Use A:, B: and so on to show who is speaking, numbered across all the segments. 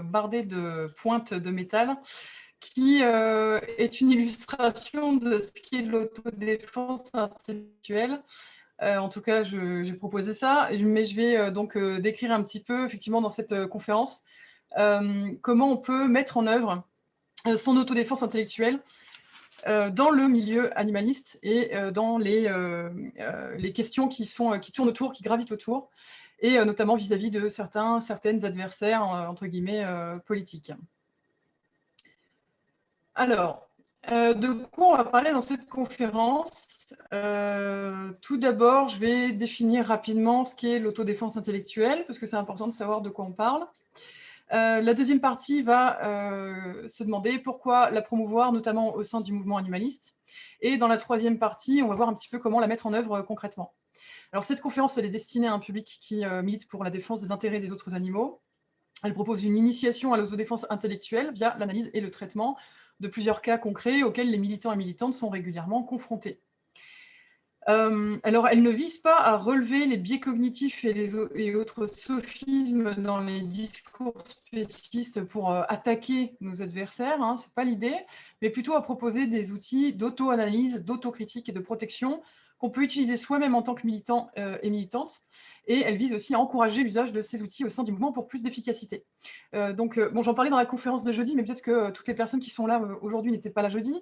A: bardé de pointes de métal qui est une illustration de ce qu'est l'autodéfense intellectuelle. En tout cas, j'ai proposé ça, mais je vais donc décrire un petit peu, effectivement, dans cette conférence, comment on peut mettre en œuvre son autodéfense intellectuelle dans le milieu animaliste et dans les questions qui tournent autour, qui gravitent autour, et notamment vis-à-vis de certaines adversaires, entre guillemets, politiques. Alors, de quoi on va parler dans cette conférence? Tout d'abord, je vais définir rapidement ce qu'est l'autodéfense intellectuelle, parce que c'est important de savoir de quoi on parle. La deuxième partie va se demander pourquoi la promouvoir, notamment au sein du mouvement animaliste. Et dans la troisième partie, on va voir un petit peu comment la mettre en œuvre concrètement. Alors, cette conférence, elle est destinée à un public qui milite pour la défense des intérêts des autres animaux. Elle propose une initiation à l'autodéfense intellectuelle via l'analyse et le traitement de plusieurs cas concrets auxquels les militants et militantes sont régulièrement confrontés. Alors, elle ne vise pas à relever les biais cognitifs et autres sophismes dans les discours spécistes pour attaquer nos adversaires, hein, ce n'est pas l'idée, mais plutôt à proposer des outils d'auto-analyse, d'autocritique et de protection qu'on peut utiliser soi-même en tant que militant et militante. Et elle vise aussi à encourager l'usage de ces outils au sein du mouvement pour plus d'efficacité. Bon, j'en parlais dans la conférence de jeudi, mais peut-être que toutes les personnes qui sont là aujourd'hui n'étaient pas là jeudi.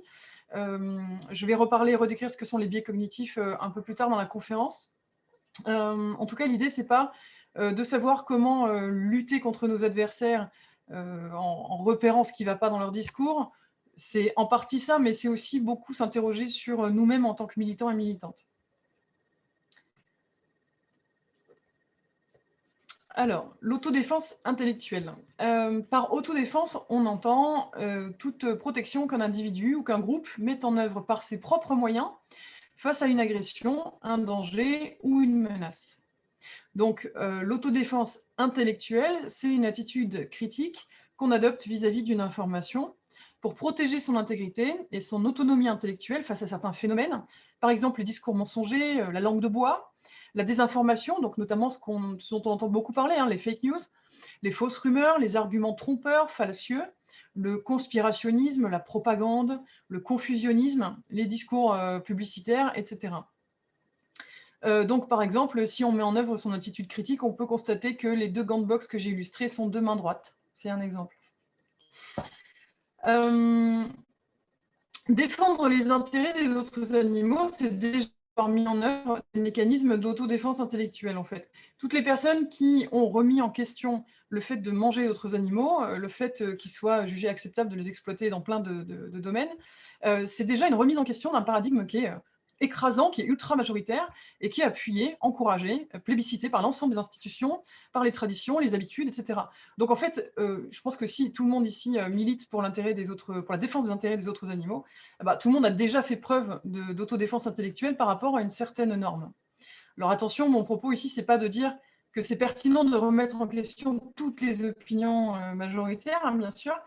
A: Je vais reparler et redécrire ce que sont les biais cognitifs un peu plus tard dans la conférence. En tout cas, l'idée, ce n'est pas de savoir comment lutter contre nos adversaires en repérant ce qui ne va pas dans leur discours. C'est en partie ça, mais c'est aussi beaucoup s'interroger sur nous-mêmes en tant que militants et militantes. Alors, l'autodéfense intellectuelle. Par autodéfense, on entend toute protection qu'un individu ou qu'un groupe met en œuvre par ses propres moyens face à une agression, un danger ou une menace. Donc, l'autodéfense intellectuelle, c'est une attitude critique qu'on adopte vis-à-vis d'une information pour protéger son intégrité et son autonomie intellectuelle face à certains phénomènes, par exemple les discours mensongers, la langue de bois, la désinformation, donc notamment ce dont on entend beaucoup parler, hein, les fake news, les fausses rumeurs, les arguments trompeurs, fallacieux, le conspirationnisme, la propagande, le confusionnisme, les discours publicitaires, etc. Donc, par exemple, si on met en œuvre son attitude critique, on peut constater que les deux gants de boxe que j'ai illustrés sont deux mains droites. C'est un exemple. Défendre les intérêts des autres animaux, c'est déjà avoir mis en œuvre des mécanismes d'autodéfense intellectuelle, en fait. Toutes les personnes qui ont remis en question le fait de manger d'autres animaux, le fait qu'il soit jugé acceptable de les exploiter dans plein de domaines, c'est déjà une remise en question d'un paradigme qui est écrasant, qui est ultra majoritaire et qui est appuyé, encouragé, plébiscité par l'ensemble des institutions, par les traditions, les habitudes, etc. Donc en fait, je pense que si tout le monde ici milite pour l'intérêt des autres, pour la défense des intérêts des autres animaux, bah, tout le monde a déjà fait preuve d'autodéfense intellectuelle par rapport à une certaine norme. Alors attention, mon propos ici, c'est pas de dire que c'est pertinent de remettre en question toutes les opinions majoritaires, hein, bien sûr,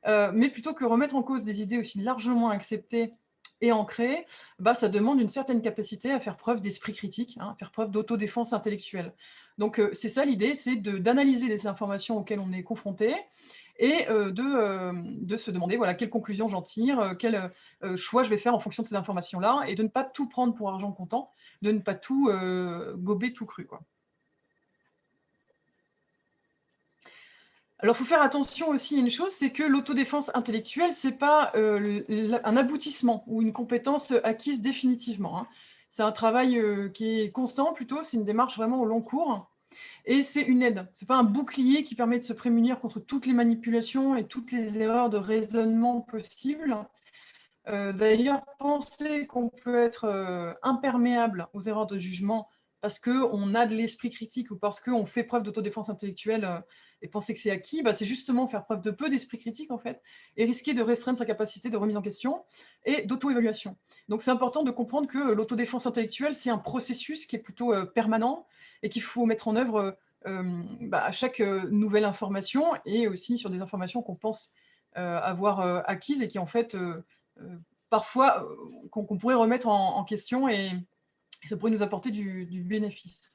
A: mais plutôt que remettre en cause des idées aussi largement acceptées et ancrées, bah, ça demande une certaine capacité à faire preuve d'esprit critique, hein, à faire preuve d'autodéfense intellectuelle. Donc c'est ça l'idée, c'est d'analyser les informations auxquelles on est confronté et de se demander voilà, quelles conclusions j'en tire, quel choix je vais faire en fonction de ces informations-là, et de ne pas tout prendre pour argent comptant, de ne pas tout gober tout cru, quoi. Alors, il faut faire attention aussi à une chose, c'est que l'autodéfense intellectuelle, ce n'est pas un aboutissement ou une compétence acquise définitivement, hein. C'est un travail qui est constant plutôt, c'est une démarche vraiment au long cours. Et c'est une aide, ce n'est pas un bouclier qui permet de se prémunir contre toutes les manipulations et toutes les erreurs de raisonnement possibles. D'ailleurs, penser qu'on peut être imperméable aux erreurs de jugement parce qu'on a de l'esprit critique ou parce qu'on fait preuve d'autodéfense intellectuelle et penser que c'est acquis, bah, c'est justement faire preuve de peu d'esprit critique en fait et risquer de restreindre sa capacité de remise en question et d'auto-évaluation. Donc c'est important de comprendre que l'autodéfense intellectuelle, c'est un processus qui est plutôt permanent et qu'il faut mettre en œuvre à chaque nouvelle information et aussi sur des informations qu'on pense avoir acquises et qui en fait parfois qu'on pourrait remettre en question et ça pourrait nous apporter du bénéfice.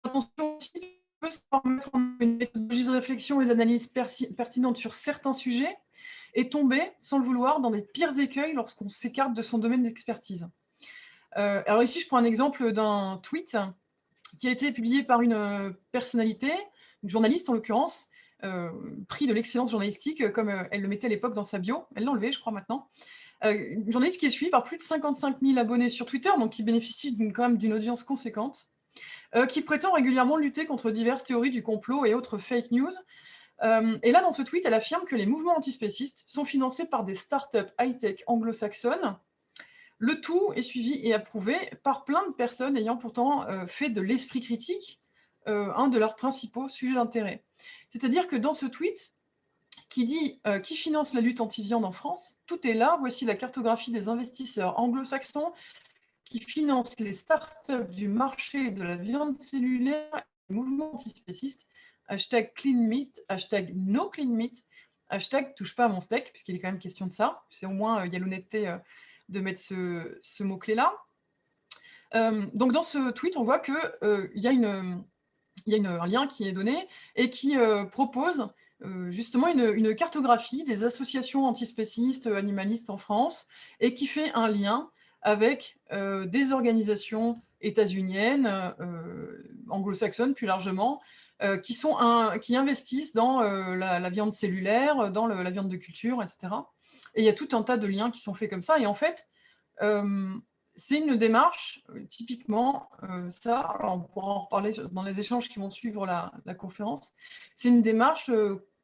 A: Attention aussi peut savoir mettre en une méthodologie de réflexion et d'analyse pertinente sur certains sujets et tomber, sans le vouloir, dans des pires écueils lorsqu'on s'écarte de son domaine d'expertise. Alors ici, je prends un exemple d'un tweet qui a été publié par une personnalité, une journaliste en l'occurrence, prix de l'excellence journalistique, comme elle le mettait à l'époque dans sa bio. Elle l'a enlevé, je crois, maintenant. Une journaliste qui est suivie par plus de 55 000 abonnés sur Twitter, donc qui bénéficie quand même d'une audience conséquente, qui prétend régulièrement lutter contre diverses théories du complot et autres fake news. Et là, dans ce tweet, elle affirme que les mouvements antispécistes sont financés par des startups high-tech anglo-saxonnes. Le tout est suivi et approuvé par plein de personnes ayant pourtant fait de l'esprit critique un de leurs principaux sujets d'intérêt. C'est-à-dire que dans ce tweet, qui dit qui finance la lutte anti-viande en France, tout est là. Voici la cartographie des investisseurs anglo-saxons qui financent les startups du marché de la viande cellulaire et les mouvements antispécistes. Hashtag clean meat, hashtag no clean meat, hashtag touche pas à mon steak, puisqu'il est quand même question de ça. C'est au moins, il y a l'honnêteté de mettre ce mot-clé-là. Donc dans ce tweet, on voit qu'il y a un lien qui est donné et qui propose justement une cartographie des associations antispécistes, animalistes en France, et qui fait un lien avec des organisations états-uniennes, anglo-saxonnes plus largement, qui investissent dans la viande cellulaire, dans la viande de culture, etc. Et il y a tout un tas de liens qui sont faits comme ça. Et en fait, c'est une démarche, typiquement, ça, alors on pourra en reparler dans les échanges qui vont suivre la conférence, c'est une démarche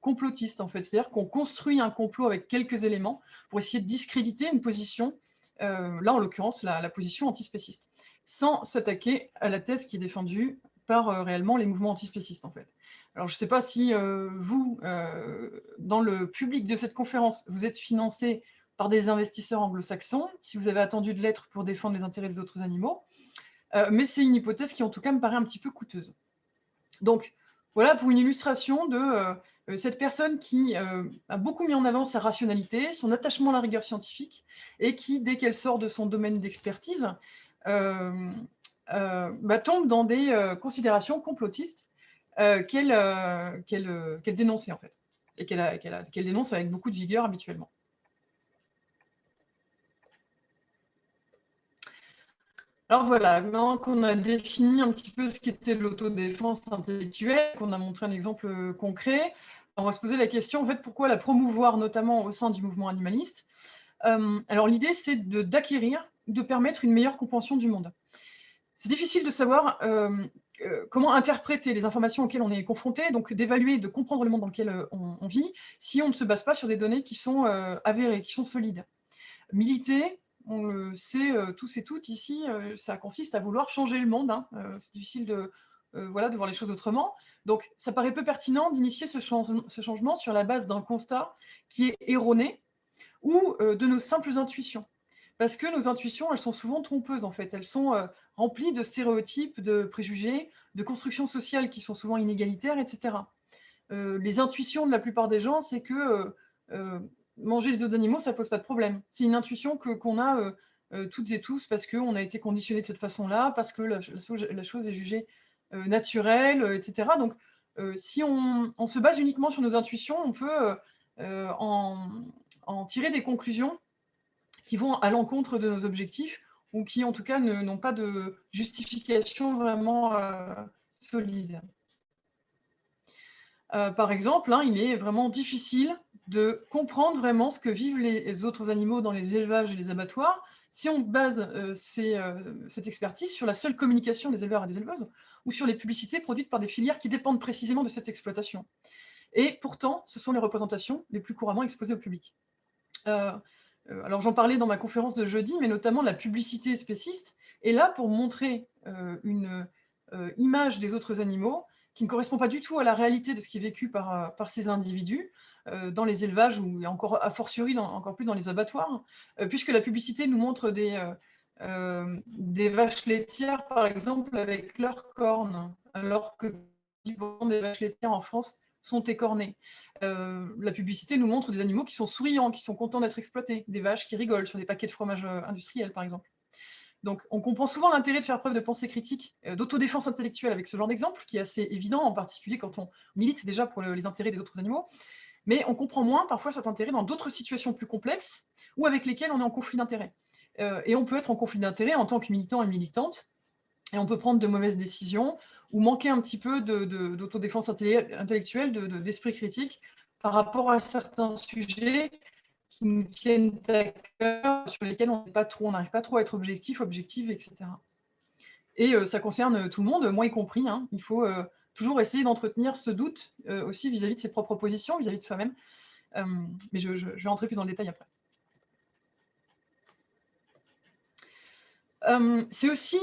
A: complotiste, en fait. C'est-à-dire qu'on construit un complot avec quelques éléments pour essayer de discréditer une position, là en l'occurrence la position antispéciste, sans s'attaquer à la thèse qui est défendue par réellement les mouvements antispécistes, en fait. Alors je ne sais pas si vous, dans le public de cette conférence, vous êtes financé par des investisseurs anglo-saxons, si vous avez attendu de l'être pour défendre les intérêts des autres animaux, mais c'est une hypothèse qui en tout cas me paraît un petit peu coûteuse. Donc voilà pour une illustration de cette personne qui a beaucoup mis en avant sa rationalité, son attachement à la rigueur scientifique, et qui, dès qu'elle sort de son domaine d'expertise, tombe dans des considérations complotistes qu'elle dénonçait en fait, et qu'elle dénonce avec beaucoup de vigueur habituellement. Alors voilà, maintenant qu'on a défini un petit peu ce qu'était l'autodéfense intellectuelle, qu'on a montré un exemple concret, on va se poser la question, en fait, pourquoi la promouvoir, notamment au sein du mouvement animaliste. Alors l'idée, c'est d'acquérir, de permettre une meilleure compréhension du monde. C'est difficile de savoir comment interpréter les informations auxquelles on est confronté, donc d'évaluer, de comprendre le monde dans lequel on vit, si on ne se base pas sur des données qui sont avérées, qui sont solides. Militer, on le sait tous et toutes ici, ça consiste à vouloir changer le monde. Hein. C'est difficile de voir les choses autrement. Donc, ça paraît peu pertinent d'initier ce changement sur la base d'un constat qui est erroné ou de nos simples intuitions. Parce que nos intuitions, elles sont souvent trompeuses, en fait. Elles sont remplies de stéréotypes, de préjugés, de constructions sociales qui sont souvent inégalitaires, etc. Les intuitions de la plupart des gens, c'est que manger les autres animaux, ça ne pose pas de problème. C'est une intuition qu'on a toutes et tous parce qu'on a été conditionné de cette façon-là, parce que la chose est jugée naturelle, etc. Donc, si on se base uniquement sur nos intuitions, on peut en tirer des conclusions qui vont à l'encontre de nos objectifs ou qui, en tout cas, n'ont pas de justification vraiment solide. Par exemple, hein, il est vraiment difficile de comprendre vraiment ce que vivent les autres animaux dans les élevages et les abattoirs si on base cette expertise sur la seule communication des éleveurs et des éleveuses ou sur les publicités produites par des filières qui dépendent précisément de cette exploitation. Et pourtant, ce sont les représentations les plus couramment exposées au public. Alors j'en parlais dans ma conférence de jeudi, mais notamment la publicité spéciste est là pour montrer une image des autres animaux qui ne correspond pas du tout à la réalité de ce qui est vécu par ces individus dans les élevages ou encore a fortiori encore plus dans les abattoirs, puisque la publicité nous montre des vaches laitières, par exemple, avec leurs cornes, alors que 10% des vaches laitières en France sont écornées. La publicité nous montre des animaux qui sont souriants, qui sont contents d'être exploités, des vaches qui rigolent sur des paquets de fromage industriel, par exemple. Donc, on comprend souvent l'intérêt de faire preuve de pensée critique, d'autodéfense intellectuelle avec ce genre d'exemple, qui est assez évident, en particulier quand on milite déjà pour les intérêts des autres animaux. Mais on comprend moins parfois cet intérêt dans d'autres situations plus complexes ou avec lesquelles on est en conflit d'intérêts. Et on peut être en conflit d'intérêts en tant que militant et militante, et on peut prendre de mauvaises décisions ou manquer un petit peu d'autodéfense intellectuelle, d'esprit critique par rapport à certains sujets qui nous tiennent à cœur, sur lesquels on n'arrive pas trop à être objective, etc. Et ça concerne tout le monde, moi y compris, hein. Il faut toujours essayer d'entretenir ce doute aussi vis-à-vis de ses propres positions, vis-à-vis de soi-même. Mais je vais entrer plus dans le détail après. C'est aussi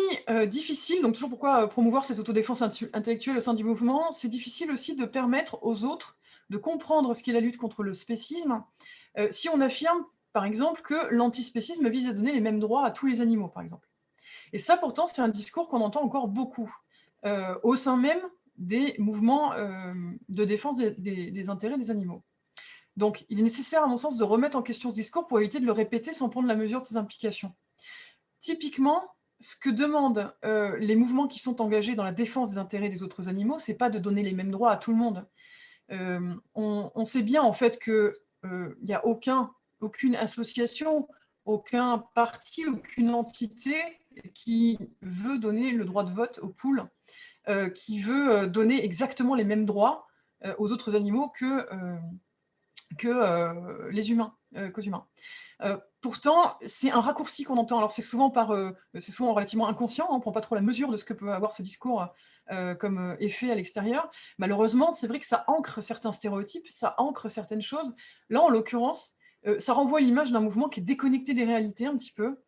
A: difficile, donc toujours pourquoi promouvoir cette autodéfense intellectuelle au sein du mouvement, c'est difficile aussi de permettre aux autres de comprendre ce qu'est la lutte contre le spécisme, si on affirme, par exemple, que l'antispécisme vise à donner les mêmes droits à tous les animaux, par exemple. Et ça, pourtant, c'est un discours qu'on entend encore beaucoup, au sein même des mouvements de défense des intérêts des animaux. Donc, il est nécessaire, à mon sens, de remettre en question ce discours pour éviter de le répéter sans prendre la mesure de ses implications. Typiquement, ce que demandent les mouvements qui sont engagés dans la défense des intérêts des autres animaux, c'est pas de donner les mêmes droits à tout le monde. On sait bien, en fait, qu'il n'y a aucune association, aucun parti, aucune entité qui veut donner le droit de vote aux poules, qui veut donner exactement les mêmes droits aux autres animaux que les humains, qu'aux humains. Pourtant, c'est un raccourci qu'on entend. Alors, c'est souvent relativement inconscient, hein, on ne prend pas trop la mesure de ce que peut avoir ce discours comme effet à l'extérieur. Malheureusement, c'est vrai que ça ancre certains stéréotypes, ça ancre certaines choses. Là, en l'occurrence, ça renvoie l'image d'un mouvement qui est déconnecté des réalités un petit peu.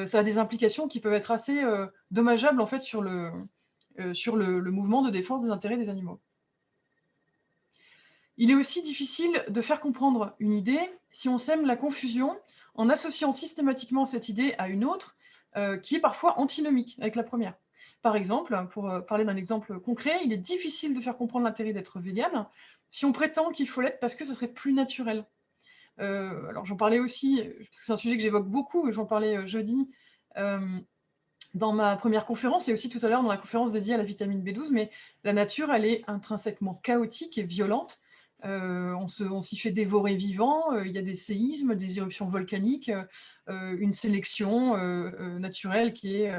A: Ça a des implications qui peuvent être assez dommageables en fait sur le mouvement de défense des intérêts des animaux. Il est aussi difficile de faire comprendre une idée si on sème la confusion en associant systématiquement cette idée à une autre qui est parfois antinomique avec la première. Par exemple, pour parler d'un exemple concret, il est difficile de faire comprendre l'intérêt d'être végane si on prétend qu'il faut l'être parce que ce serait plus naturel. Alors j'en parlais aussi, parce que c'est un sujet que j'évoque beaucoup, j'en parlais jeudi dans ma première conférence et aussi tout à l'heure dans la conférence dédiée à la vitamine B12, mais la nature, elle est intrinsèquement chaotique et violente. On s'y fait dévorer vivant, il y a des séismes, des éruptions volcaniques, une sélection naturelle qui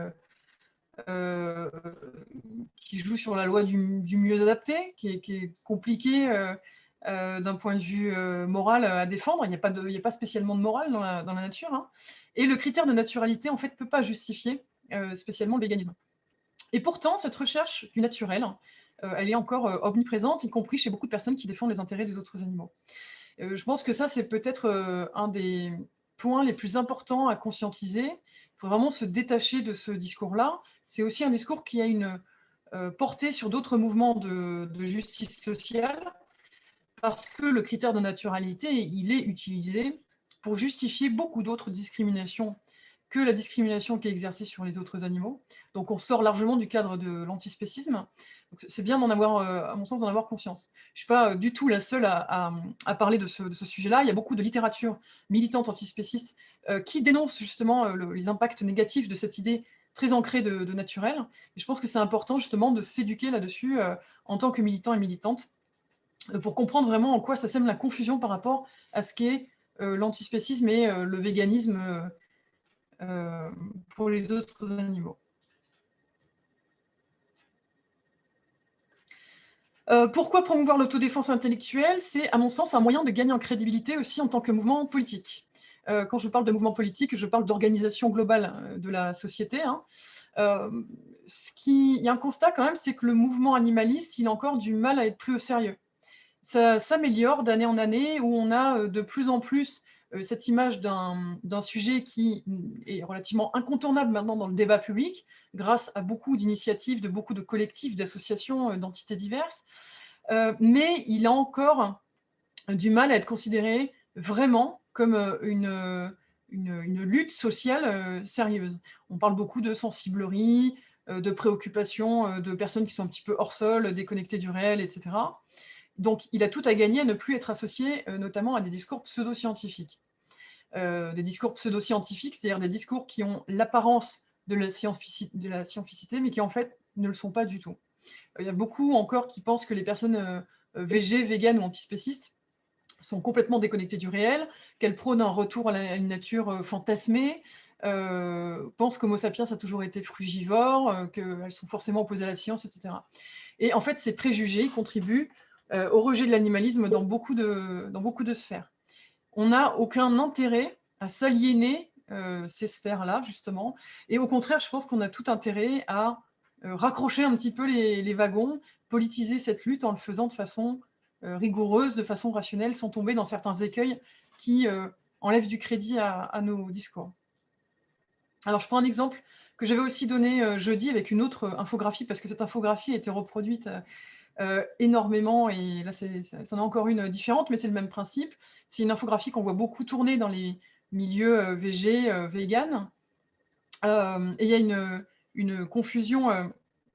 A: joue sur la loi du mieux adapté, qui est compliquée d'un point de vue moral à défendre. Il n'y a pas spécialement de morale dans la nature, hein. Et le critère de naturalité, en fait, ne peut pas justifier spécialement le véganisme. Et pourtant, cette recherche du naturel, elle est encore omniprésente, y compris chez beaucoup de personnes qui défendent les intérêts des autres animaux. Je pense que ça, c'est peut-être un des points les plus importants à conscientiser. Il faut vraiment se détacher de ce discours-là. C'est aussi un discours qui a une portée sur d'autres mouvements de justice sociale, parce que le critère de naturalité, il est utilisé pour justifier beaucoup d'autres discriminations que la discrimination qui est exercée sur les autres animaux. Donc on sort largement du cadre de l'antispécisme. C'est bien d'en avoir, à mon sens, d'en avoir conscience. Je ne suis pas du tout la seule à parler de ce sujet-là. Il y a beaucoup de littérature militante antispéciste qui dénonce justement les impacts négatifs de cette idée très ancrée de naturel. Et je pense que c'est important justement de s'éduquer là-dessus en tant que militant et militante pour comprendre vraiment en quoi ça sème la confusion par rapport à ce qu'est l'antispécisme et le véganisme pour les autres animaux. Pourquoi promouvoir l'autodéfense intellectuelle? C'est, à mon sens, un moyen de gagner en crédibilité aussi en tant que mouvement politique. Quand je parle de mouvement politique, je parle d'organisation globale de la société, hein. Il y a un constat quand même, c'est que le mouvement animaliste, il a encore du mal à être pris au sérieux. Ça s'améliore d'année en année, où on a de plus en plus cette image d'un sujet qui est relativement incontournable maintenant dans le débat public, grâce à beaucoup d'initiatives, de beaucoup de collectifs, d'associations, d'entités diverses. Mais il a encore du mal à être considéré vraiment comme une lutte sociale sérieuse. On parle beaucoup de sensiblerie, de préoccupations de personnes qui sont un petit peu hors sol, déconnectées du réel, etc. Donc, il a tout à gagner à ne plus être associé notamment à des discours pseudo-scientifiques. Des discours pseudo-scientifiques, c'est-à-dire des discours qui ont l'apparence de la scientificité, mais qui en fait ne le sont pas du tout. Il y a beaucoup encore qui pensent que les personnes végé, véganes ou antispécistes sont complètement déconnectées du réel, qu'elles prônent un retour à une nature fantasmée, pensent qu'Homo sapiens a toujours été frugivore, qu'elles sont forcément opposées à la science, etc. Et en fait, ces préjugés contribuent au rejet de l'animalisme dans beaucoup de sphères. On n'a aucun intérêt à s'aliéner ces sphères-là, justement. Et au contraire, je pense qu'on a tout intérêt à raccrocher un petit peu les wagons, politiser cette lutte en le faisant de façon rigoureuse, de façon rationnelle, sans tomber dans certains écueils qui enlèvent du crédit à nos discours. Alors, je prends un exemple que j'avais aussi donné jeudi avec une autre infographie, parce que cette infographie a été reproduite énormément, et là, c'en est encore une différente, mais c'est le même principe. C'est une infographie qu'on voit beaucoup tourner dans les milieux végé, vegan. Et il y a une confusion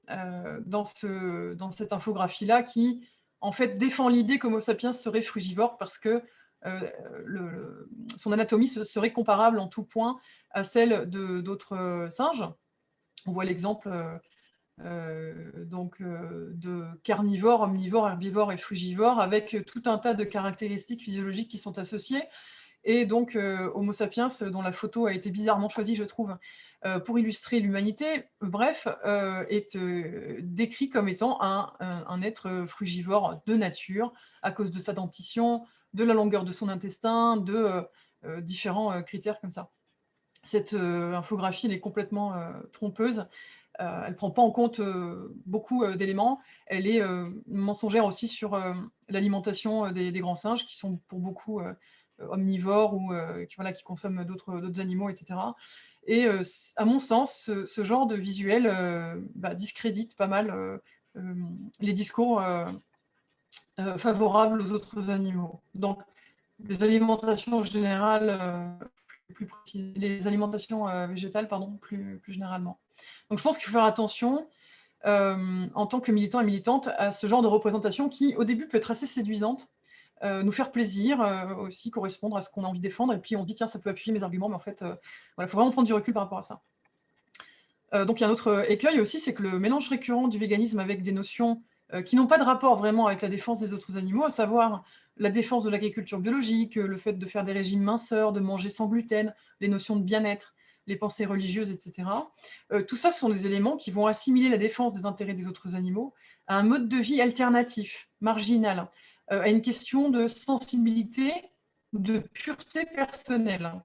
A: dans cette infographie-là qui, en fait, défend l'idée qu'Homo sapiens serait frugivore parce que son anatomie serait comparable en tout point à celle d'autres singes. On voit l'exemple de carnivores, omnivores, herbivores et frugivores, avec tout un tas de caractéristiques physiologiques qui sont associées. Et donc, Homo sapiens, dont la photo a été bizarrement choisie, je trouve, pour illustrer l'humanité, bref, est décrit comme étant un être frugivore de nature, à cause de sa dentition, de la longueur de son intestin, de différents critères comme ça. Cette infographie, elle est complètement trompeuse. Elle ne prend pas en compte beaucoup d'éléments. Elle est mensongère aussi sur l'alimentation des grands singes, qui sont pour beaucoup omnivores ou qui consomment d'autres animaux, etc. Et à mon sens, ce genre de visuel discrédite pas mal les discours favorables aux autres animaux. Donc, les alimentations générales, les alimentations végétales, pardon, plus généralement. Donc, je pense qu'il faut faire attention en tant que militant et militante à ce genre de représentation qui, au début, peut être assez séduisante, nous faire plaisir, aussi correspondre à ce qu'on a envie de défendre. Et puis, on dit, tiens, ça peut appuyer mes arguments, mais en fait, voilà, faut vraiment prendre du recul par rapport à ça. Donc, il y a un autre écueil aussi, c'est que le mélange récurrent du véganisme avec des notions qui n'ont pas de rapport vraiment avec la défense des autres animaux, à savoir la défense de l'agriculture biologique, le fait de faire des régimes minceurs, de manger sans gluten, les notions de bien-être, les pensées religieuses, etc. Tout ça sont des éléments qui vont assimiler la défense des intérêts des autres animaux à un mode de vie alternatif, marginal, à une question de sensibilité ou de pureté personnelle.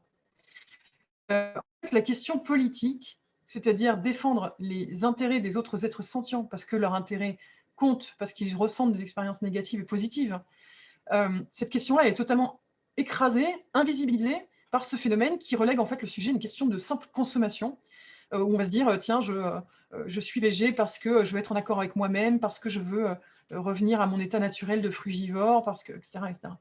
A: En fait, la question politique, c'est-à-dire défendre les intérêts des autres êtres sentients parce que leur intérêt compte, parce qu'ils ressentent des expériences négatives et positives, cette question-là est totalement écrasée, invisibilisée par ce phénomène qui relègue en fait le sujet à une question de simple consommation, où on va se dire, tiens, je suis végé parce que je veux être en accord avec moi-même, parce que je veux revenir à mon état naturel de frugivore, parce que, etc., etc.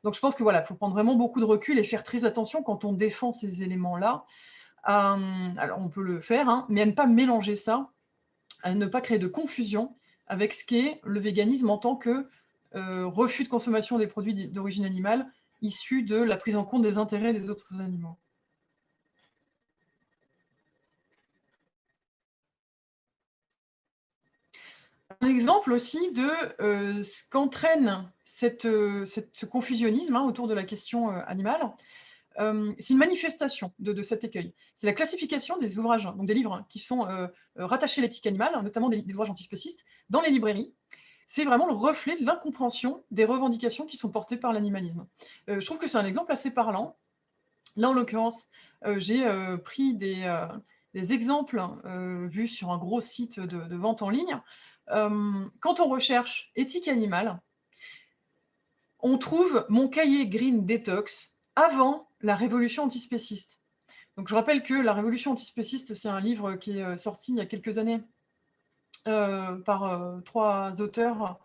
A: Donc je pense que voilà, il faut prendre vraiment beaucoup de recul et faire très attention quand on défend ces éléments-là. Alors on peut le faire, hein, mais à ne pas mélanger ça, à ne pas créer de confusion avec ce qu'est le véganisme en tant que refus de consommation des produits d'origine animale issus de la prise en compte des intérêts des autres animaux. Un exemple aussi de ce qu'entraîne ce confusionnisme autour de la question animale, c'est une manifestation de cet écueil. C'est la classification des ouvrages, donc des livres qui sont rattachés à l'éthique animale, notamment des ouvrages antispécistes, dans les librairies. C'est vraiment le reflet de l'incompréhension des revendications qui sont portées par l'animalisme. Je trouve que c'est un exemple assez parlant. Là, en l'occurrence, j'ai pris des exemples vus sur un gros site de vente en ligne. Quand on recherche éthique animale, on trouve mon cahier Green Detox avant la révolution antispéciste. Donc, je rappelle que la révolution antispéciste, c'est un livre qui est sorti il y a quelques années par 3 auteurs,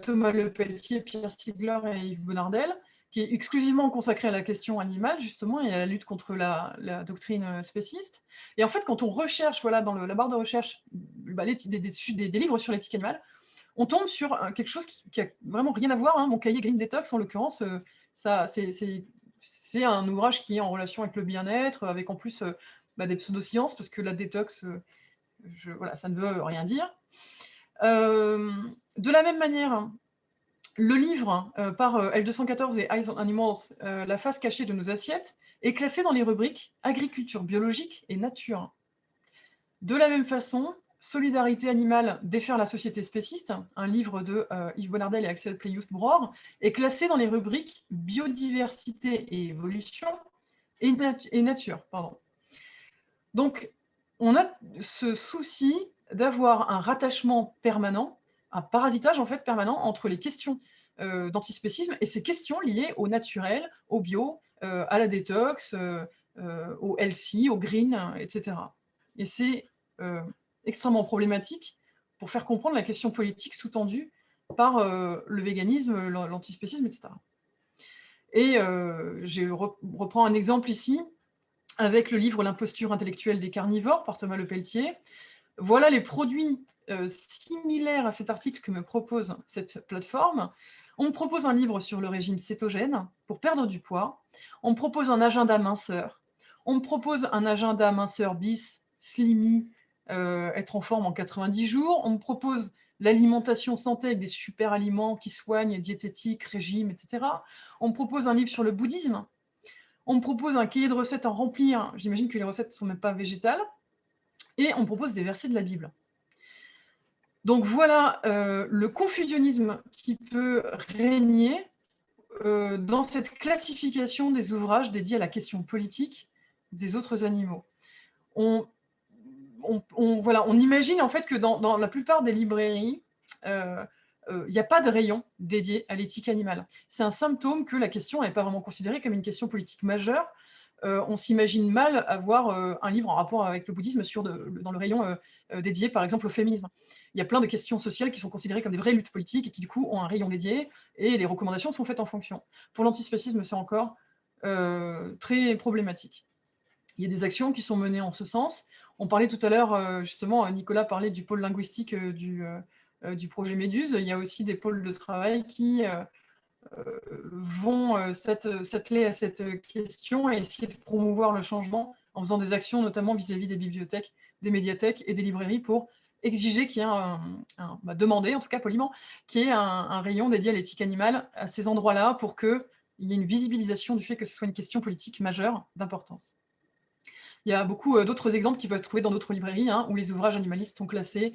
A: Thomas Lepelletier, Pierre Stigler et Yves Bonnardel, qui est exclusivement consacré à la question animale, justement, et à la lutte contre la doctrine spéciste. Et en fait, quand on recherche, voilà, dans la barre de recherche, des livres sur l'éthique animale, on tombe sur quelque chose qui a vraiment rien à voir. Mon cahier Green Detox, en l'occurrence, c'est un ouvrage qui est en relation avec le bien-être, avec en plus des pseudosciences, parce que la détox, voilà, ça ne veut rien dire. De la même manière, le livre par L214 et Eyes on Animals, La face cachée de nos assiettes, est classé dans les rubriques agriculture biologique et nature. De la même façon, Solidarité animale, défaire la société spéciste, un livre de Yves Bonardel et Axel Pleius-Bror, est classé dans les rubriques biodiversité et évolution et nature. Pardon. Donc, on a ce souci d'avoir un rattachement permanent, un parasitage en fait permanent entre les questions d'antispécisme et ces questions liées au naturel, au bio, à la détox, au healthy, au green, etc. Et c'est extrêmement problématique pour faire comprendre la question politique sous-tendue par le véganisme, l'antispécisme, etc. Et je reprends un exemple ici avec le livre L'imposture intellectuelle des carnivores par Thomas Lepelletier. Voilà les produits similaires à cet article que me propose cette plateforme. On me propose un livre sur le régime cétogène pour perdre du poids. On me propose un agenda minceur. On me propose un agenda minceur bis, slimmy, être en forme en 90 jours. On me propose l'alimentation santé avec des super aliments qui soignent, diététique, régime, etc. On me propose un livre sur le bouddhisme. On me propose un cahier de recettes à remplir. J'imagine que les recettes ne sont même pas végétales. Et on me propose des versets de la Bible. Donc voilà le confusionnisme qui peut régner dans cette classification des ouvrages dédiés à la question politique des autres animaux. On imagine en fait que dans la plupart des librairies, il n'y a pas de rayon dédié à l'éthique animale. C'est un symptôme que la question n'est pas vraiment considérée comme une question politique majeure. On s'imagine mal avoir un livre en rapport avec le bouddhisme dans le rayon dédié, par exemple, au féminisme. Il y a plein de questions sociales qui sont considérées comme des vraies luttes politiques et qui, du coup, ont un rayon dédié, et les recommandations sont faites en fonction. Pour l'antispécisme, c'est encore très problématique. Il y a des actions qui sont menées en ce sens. On parlait tout à l'heure, justement, Nicolas parlait du pôle linguistique du projet Méduse. Il y a aussi des pôles de travail qui vont s'atteler à cette question et essayer de promouvoir le changement en faisant des actions, notamment vis-à-vis des bibliothèques, des médiathèques et des librairies pour exiger qu'il y ait demander, en tout cas poliment, qu'il y ait un rayon dédié à l'éthique animale à ces endroits-là pour qu'il y ait une visibilisation du fait que ce soit une question politique majeure d'importance. Il y a beaucoup d'autres exemples qui peuvent être trouvés dans d'autres librairies, où les ouvrages animalistes sont classés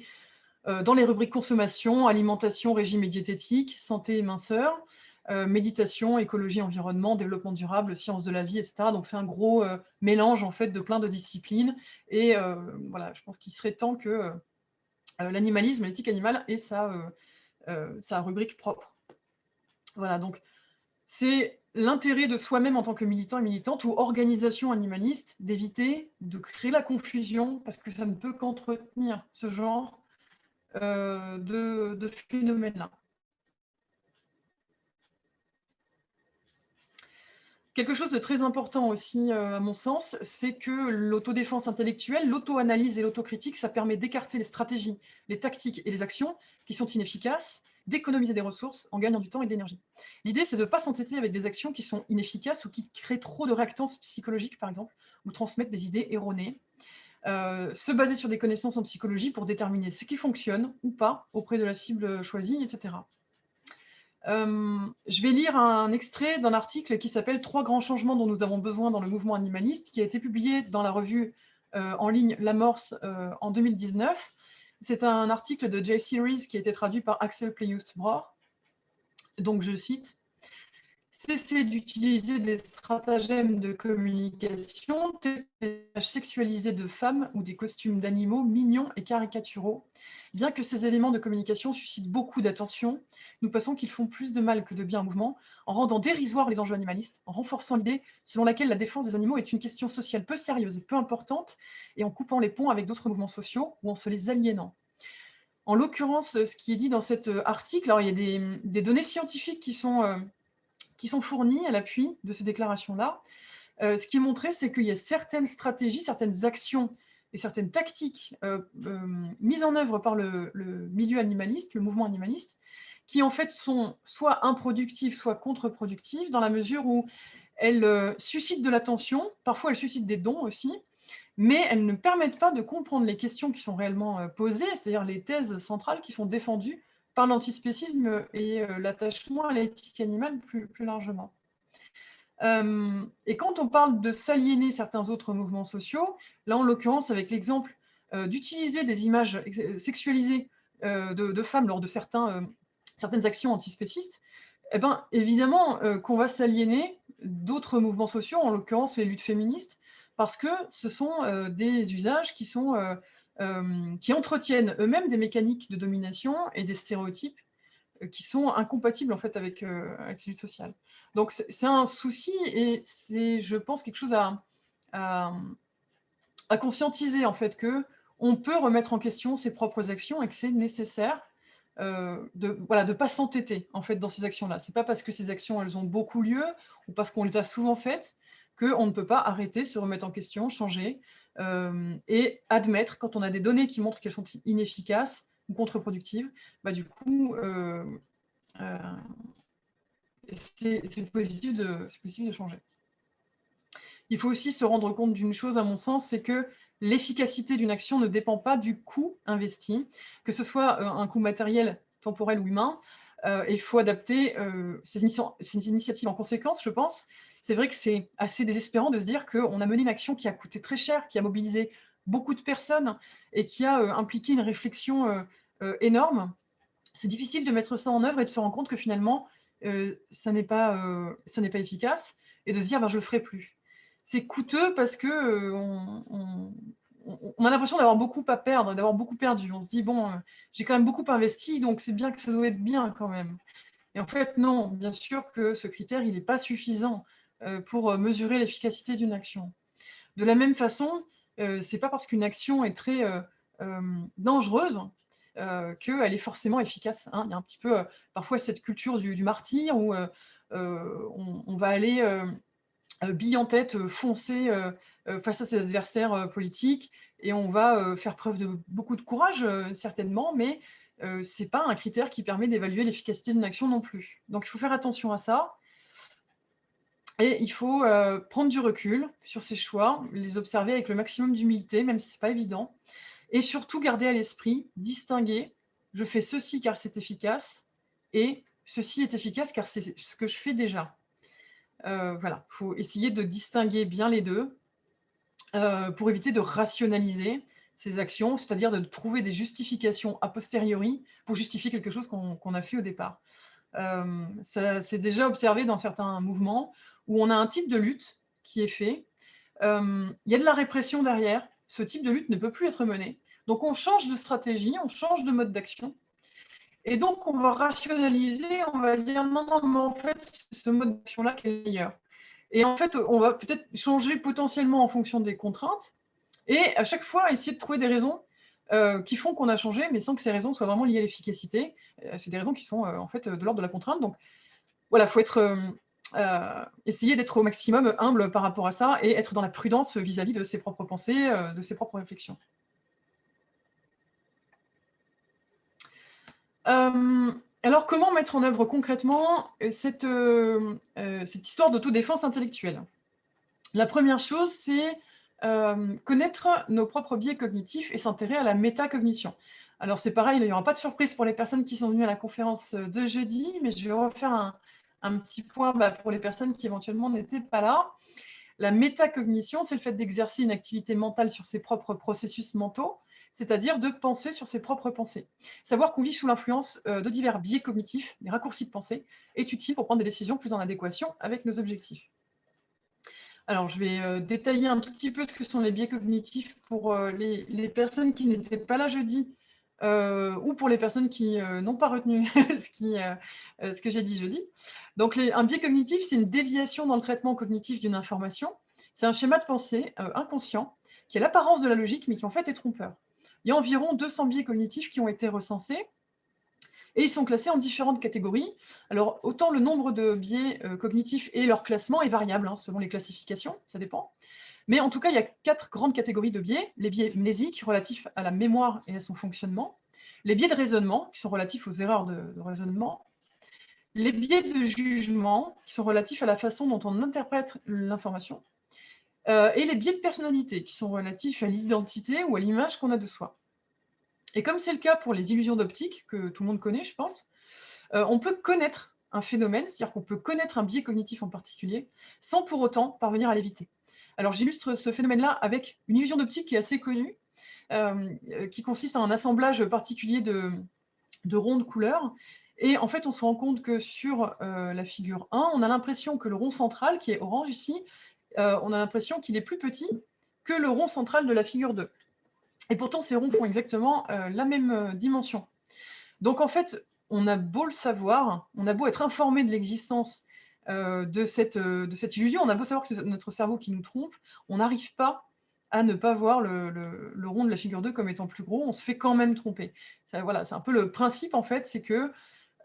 A: dans les rubriques consommation, alimentation, régime et diététique, santé et minceur, méditation, écologie, environnement, développement durable, sciences de la vie, etc. Donc c'est un gros mélange en fait de plein de disciplines. Et voilà, je pense qu'il serait temps que l'animalisme, l'éthique animale ait sa rubrique propre. Voilà, donc c'est l'intérêt de soi-même en tant que militant et militante ou organisation animaliste d'éviter de créer la confusion parce que ça ne peut qu'entretenir ce genre de phénomène-là. Quelque chose de très important aussi, à mon sens, c'est que l'autodéfense intellectuelle, l'auto-analyse et l'autocritique, ça permet d'écarter les stratégies, les tactiques et les actions qui sont inefficaces, d'économiser des ressources en gagnant du temps et de l'énergie. L'idée, c'est de ne pas s'entêter avec des actions qui sont inefficaces ou qui créent trop de réactance psychologique, par exemple, ou transmettent des idées erronées. Se baser sur des connaissances en psychologie pour déterminer ce qui fonctionne ou pas auprès de la cible choisie, etc. Je vais lire un extrait d'un article qui s'appelle « 3 grands changements dont nous avons besoin dans le mouvement animaliste » qui a été publié dans la revue en ligne L'Amorce en 2019. C'est un article de J-Series qui a été traduit par Axel Pleius-Bror. Donc je cite « Cessez d'utiliser des stratagèmes de communication tels que des images sexualisées de femmes ou des costumes d'animaux mignons et caricaturaux. Bien que ces éléments de communication suscitent beaucoup d'attention, nous pensons qu'ils font plus de mal que de bien au mouvement, en rendant dérisoires les enjeux animalistes, en renforçant l'idée selon laquelle la défense des animaux est une question sociale peu sérieuse et peu importante, et en coupant les ponts avec d'autres mouvements sociaux ou en se les aliénant. » En l'occurrence, ce qui est dit dans cet article, alors il y a des données scientifiques qui sont fournies à l'appui de ces déclarations-là. Ce qui est montré, c'est qu'il y a certaines stratégies, certaines actions et certaines tactiques mises en œuvre par le milieu animaliste, le mouvement animaliste, qui en fait sont soit improductives, soit contre-productives, dans la mesure où elles suscitent de l'attention, parfois elles suscitent des dons aussi, mais elles ne permettent pas de comprendre les questions qui sont réellement posées, c'est-à-dire les thèses centrales qui sont défendues par l'antispécisme et l'attachement à l'éthique animale plus largement. Et quand on parle de s'aliéner certains autres mouvements sociaux, là en l'occurrence avec l'exemple d'utiliser des images sexualisées de femmes lors de certaines actions antispécistes, eh ben, évidemment qu'on va s'aliéner d'autres mouvements sociaux, en l'occurrence les luttes féministes, parce que ce sont des usages qui entretiennent eux-mêmes des mécaniques de domination et des stéréotypes qui sont incompatibles en fait avec ces luttes sociales. Donc c'est un souci et c'est, je pense, quelque chose à conscientiser en fait, que on peut remettre en question ses propres actions et que c'est nécessaire de pas s'entêter en fait dans ces actions-là. C'est pas parce que ces actions elles ont beaucoup lieu ou parce qu'on les a souvent faites qu'on ne peut pas arrêter, se remettre en question, changer et admettre quand on a des données qui montrent qu'elles sont inefficaces ou contre-productives, bah, du coup c'est positif de changer. Il faut aussi se rendre compte d'une chose, à mon sens, c'est que l'efficacité d'une action ne dépend pas du coût investi, que ce soit un coût matériel, temporel ou humain. Il faut adapter ces initiatives en conséquence, je pense. C'est vrai que c'est assez désespérant de se dire qu'on a mené une action qui a coûté très cher, qui a mobilisé beaucoup de personnes et qui a impliqué une réflexion énorme. C'est difficile de mettre ça en œuvre et de se rendre compte que finalement, ça n'est pas efficace et de se dire ben, je le ferai plus. C'est coûteux parce que on a l'impression d'avoir beaucoup à perdre, d'avoir beaucoup perdu. On se dit bon, j'ai quand même beaucoup investi, donc c'est bien que ça doit être bien quand même. Et en fait, non, bien sûr que ce critère, il n'est pas suffisant pour mesurer l'efficacité d'une action. De la même façon, c'est pas parce qu'une action est très dangereuse qu'elle est forcément efficace. Hein. Il y a un petit peu parfois cette culture du martyr où on va aller bille en tête, foncer face à ses adversaires politiques et on va faire preuve de beaucoup de courage certainement, mais c'est pas un critère qui permet d'évaluer l'efficacité d'une action non plus. Donc il faut faire attention à ça. Et il faut prendre du recul sur ses choix, les observer avec le maximum d'humilité, même si ce n'est pas évident. Et surtout garder à l'esprit, distinguer, je fais ceci car c'est efficace, et ceci est efficace car c'est ce que je fais déjà. Voilà, il faut essayer de distinguer bien les deux pour éviter de rationaliser ces actions, c'est-à-dire de trouver des justifications a posteriori pour justifier quelque chose qu'on a fait au départ. Ça s'est déjà observé dans certains mouvements où on a un type de lutte qui est fait. Il y a de la répression derrière. Ce type de lutte ne peut plus être mené. Donc on change de stratégie, on change de mode d'action. Et donc on va rationaliser, on va dire non, non, mais en fait, c'est ce mode d'action-là qui est meilleur. Et en fait, on va peut-être changer potentiellement en fonction des contraintes et à chaque fois essayer de trouver des raisons qui font qu'on a changé, mais sans que ces raisons soient vraiment liées à l'efficacité. C'est des raisons qui sont en fait de l'ordre de la contrainte. Donc voilà, il faut essayer d'être au maximum humble par rapport à ça et être dans la prudence vis-à-vis de ses propres pensées, de ses propres réflexions. Alors, comment mettre en œuvre concrètement cette histoire d'autodéfense intellectuelle? La première chose, c'est connaître nos propres biais cognitifs et s'intéresser à la métacognition. Alors, c'est pareil, il n'y aura pas de surprise pour les personnes qui sont venues à la conférence de jeudi, mais je vais refaire un petit point pour les personnes qui éventuellement n'étaient pas là. La métacognition, c'est le fait d'exercer une activité mentale sur ses propres processus mentaux, c'est-à-dire de penser sur ses propres pensées. Savoir qu'on vit sous l'influence de divers biais cognitifs, des raccourcis de pensée, est utile pour prendre des décisions plus en adéquation avec nos objectifs. Alors, je vais détailler un tout petit peu ce que sont les biais cognitifs pour les personnes qui n'étaient pas là jeudi ou pour les personnes qui n'ont pas retenu ce que j'ai dit jeudi. Donc, un biais cognitif, c'est une déviation dans le traitement cognitif d'une information. C'est un schéma de pensée inconscient qui a l'apparence de la logique, mais qui en fait est trompeur. Il y a environ 200 biais cognitifs qui ont été recensés et ils sont classés en différentes catégories. Alors, autant le nombre de biais cognitifs et leur classement est variable hein, selon les classifications, ça dépend. Mais en tout cas, il y a 4 grandes catégories de biais. Les biais mnésiques, relatifs à la mémoire et à son fonctionnement. Les biais de raisonnement, qui sont relatifs aux erreurs de raisonnement. Les biais de jugement, qui sont relatifs à la façon dont on interprète l'information. et les biais de personnalité, qui sont relatifs à l'identité ou à l'image qu'on a de soi. Et comme c'est le cas pour les illusions d'optique, que tout le monde connaît, je pense, on peut connaître un phénomène, c'est-à-dire qu'on peut connaître un biais cognitif en particulier, sans pour autant parvenir à l'éviter. Alors j'illustre ce phénomène-là avec une illusion d'optique qui est assez connue, qui consiste en un assemblage particulier de ronds de couleurs. Et en fait, on se rend compte que sur la figure 1, on a l'impression que le rond central, qui est orange ici, on a l'impression qu'il est plus petit que le rond central de la figure 2. Et pourtant, ces ronds font exactement la même dimension. Donc en fait, on a beau le savoir, on a beau être informé de l'existence de cette illusion, on a beau savoir que c'est notre cerveau qui nous trompe, on n'arrive pas à ne pas voir le rond de la figure 2 comme étant plus gros, on se fait quand même tromper. Voilà, c'est un peu le principe en fait, c'est que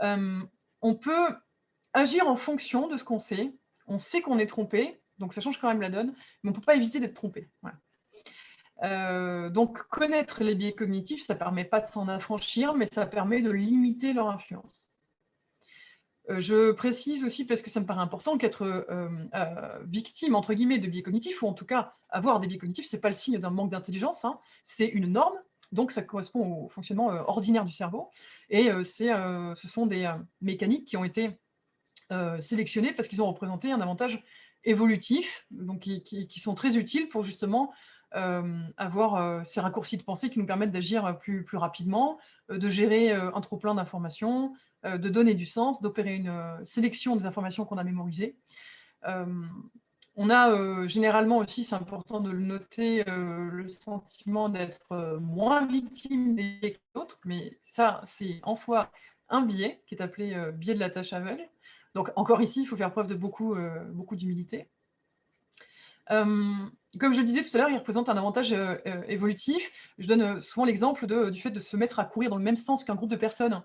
A: on peut agir en fonction de ce qu'on sait. On sait qu'on est trompé, donc ça change quand même la donne, mais on ne peut pas éviter d'être trompé. Voilà. Donc connaître les biais cognitifs, ça ne permet pas de s'en affranchir, mais ça permet de limiter leur influence. Je précise aussi, parce que ça me paraît important, qu'être victime, entre guillemets, de biais cognitifs, ou en tout cas avoir des biais cognitifs, ce n'est pas le signe d'un manque d'intelligence, hein, c'est une norme, donc ça correspond au fonctionnement ordinaire du cerveau, et ce sont des mécaniques qui ont été sélectionnées parce qu'ils ont représenté un avantage évolutif, donc qui sont très utiles pour justement avoir ces raccourcis de pensée qui nous permettent d'agir plus rapidement, de gérer un trop-plein d'informations, de donner du sens, d'opérer une sélection des informations qu'on a mémorisées. On a généralement aussi, c'est important de le noter, le sentiment d'être moins victime des biais que d'autres, mais ça, c'est en soi un biais qui est appelé biais de la tâche aveugle. Donc encore ici, il faut faire preuve de beaucoup d'humilité. Comme je le disais tout à l'heure, il représente un avantage évolutif. Je donne souvent l'exemple du fait de se mettre à courir dans le même sens qu'un groupe de personnes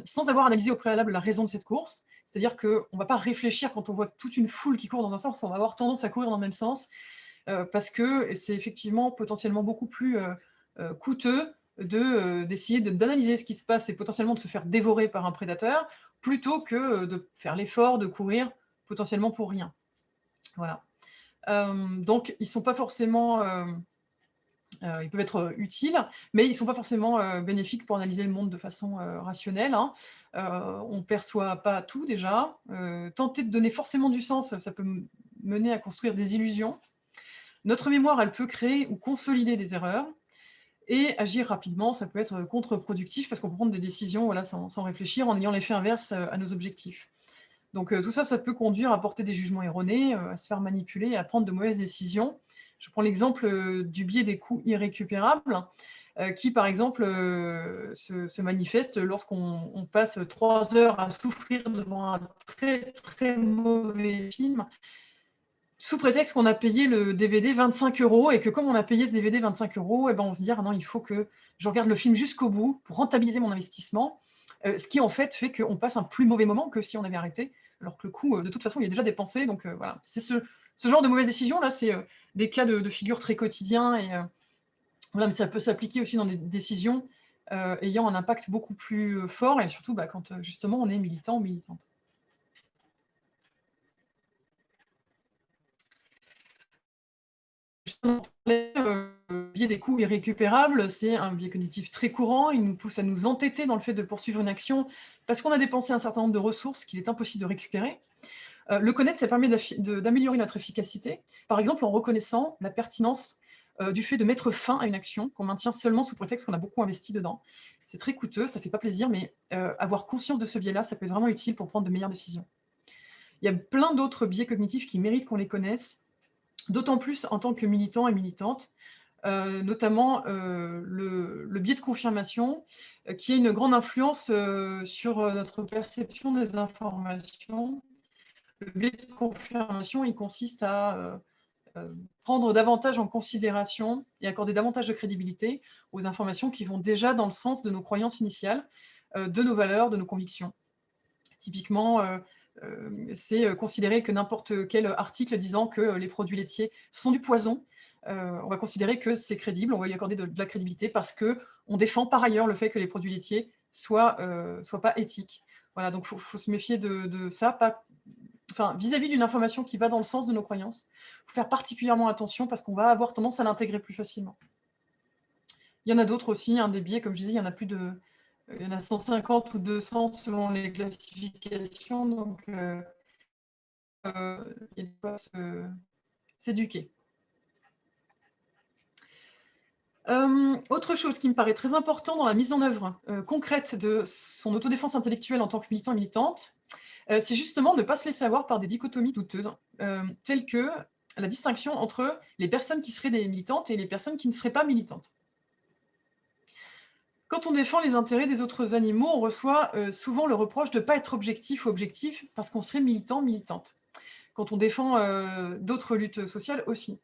A: sans avoir analysé au préalable la raison de cette course. C'est-à-dire qu'on ne va pas réfléchir quand on voit toute une foule qui court dans un sens, on va avoir tendance à courir dans le même sens parce que c'est effectivement potentiellement beaucoup plus coûteux d'essayer d'analyser ce qui se passe et potentiellement de se faire dévorer par un prédateur plutôt que de faire l'effort de courir potentiellement pour rien. Voilà. Donc, ils sont pas forcément, ils peuvent être utiles, mais ils ne sont pas forcément bénéfiques pour analyser le monde de façon rationnelle. Hein. On ne perçoit pas tout déjà. Tenter de donner forcément du sens, ça peut mener à construire des illusions. Notre mémoire, elle peut créer ou consolider des erreurs. Et agir rapidement, ça peut être contre-productif parce qu'on peut prendre des décisions voilà, sans réfléchir en ayant l'effet inverse à nos objectifs. Donc tout ça, ça peut conduire à porter des jugements erronés, à se faire manipuler et à prendre de mauvaises décisions. Je prends l'exemple du biais des coûts irrécupérables, qui par exemple se manifeste lorsqu'on passe 3 heures à souffrir devant un très très mauvais film, sous prétexte qu'on a payé le DVD 25 € et que comme on a payé ce DVD 25 €, eh ben on se dit ah non, il faut que je regarde le film jusqu'au bout pour rentabiliser mon investissement, ce qui en fait qu'on passe un plus mauvais moment que si on avait arrêté, alors que le coût, de toute façon, il est déjà dépensé. Donc voilà, c'est ce genre de mauvaise décision là, c'est des cas de figure très quotidiens et voilà, mais ça peut s'appliquer aussi dans des décisions ayant un impact beaucoup plus fort et surtout quand justement on est militant ou militante. Le biais des coûts irrécupérables, c'est un biais cognitif très courant. Il nous pousse à nous entêter dans le fait de poursuivre une action parce qu'on a dépensé un certain nombre de ressources qu'il est impossible de récupérer. Le connaître, ça permet d'améliorer notre efficacité, par exemple en reconnaissant la pertinence du fait de mettre fin à une action qu'on maintient seulement sous prétexte qu'on a beaucoup investi dedans. C'est très coûteux, ça ne fait pas plaisir, mais avoir conscience de ce biais-là, ça peut être vraiment utile pour prendre de meilleures décisions. Il y a plein d'autres biais cognitifs qui méritent qu'on les connaisse, d'autant plus en tant que militant et militante, notamment le biais de confirmation, qui a une grande influence sur notre perception des informations. Le biais de confirmation, il consiste à prendre davantage en considération et accorder davantage de crédibilité aux informations qui vont déjà dans le sens de nos croyances initiales, de nos valeurs, de nos convictions. Typiquement, c'est considérer que n'importe quel article disant que les produits laitiers sont du poison, on va considérer que c'est crédible, on va y accorder de la crédibilité parce qu'on défend par ailleurs le fait que les produits laitiers soient pas éthiques. Voilà, donc il faut se méfier de ça, pas enfin, vis-à-vis d'une information qui va dans le sens de nos croyances, il faut faire particulièrement attention parce qu'on va avoir tendance à l'intégrer plus facilement. Il y en a d'autres aussi, des biais, comme je disais, il y en a plus de, il y en a 150 ou 200 selon les classifications, donc il y a de quoi s'éduquer. Autre chose qui me paraît très important dans la mise en œuvre concrète de son autodéfense intellectuelle en tant que militant et militante, c'est justement de ne pas se laisser avoir par des dichotomies douteuses, telles que la distinction entre les personnes qui seraient des militantes et les personnes qui ne seraient pas militantes. Quand on défend les intérêts des autres animaux, on reçoit souvent le reproche de ne pas être objectif ou objectif parce qu'on serait militant, militante. Quand on défend d'autres luttes sociales aussi.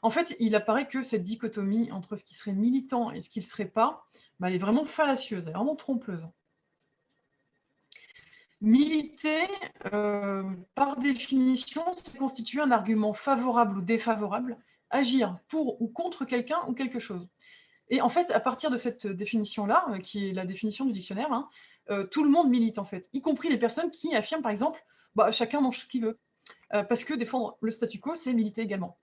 A: En fait, il apparaît que cette dichotomie entre ce qui serait militant et ce qui ne le serait pas, elle est vraiment fallacieuse, elle est vraiment trompeuse. Militer, par définition, c'est constituer un argument favorable ou défavorable, agir pour ou contre quelqu'un ou quelque chose. Et en fait, à partir de cette définition-là, qui est la définition du dictionnaire, tout le monde milite en fait, y compris les personnes qui affirment par exemple chacun mange ce qu'il veut, parce que défendre le statu quo, c'est militer également.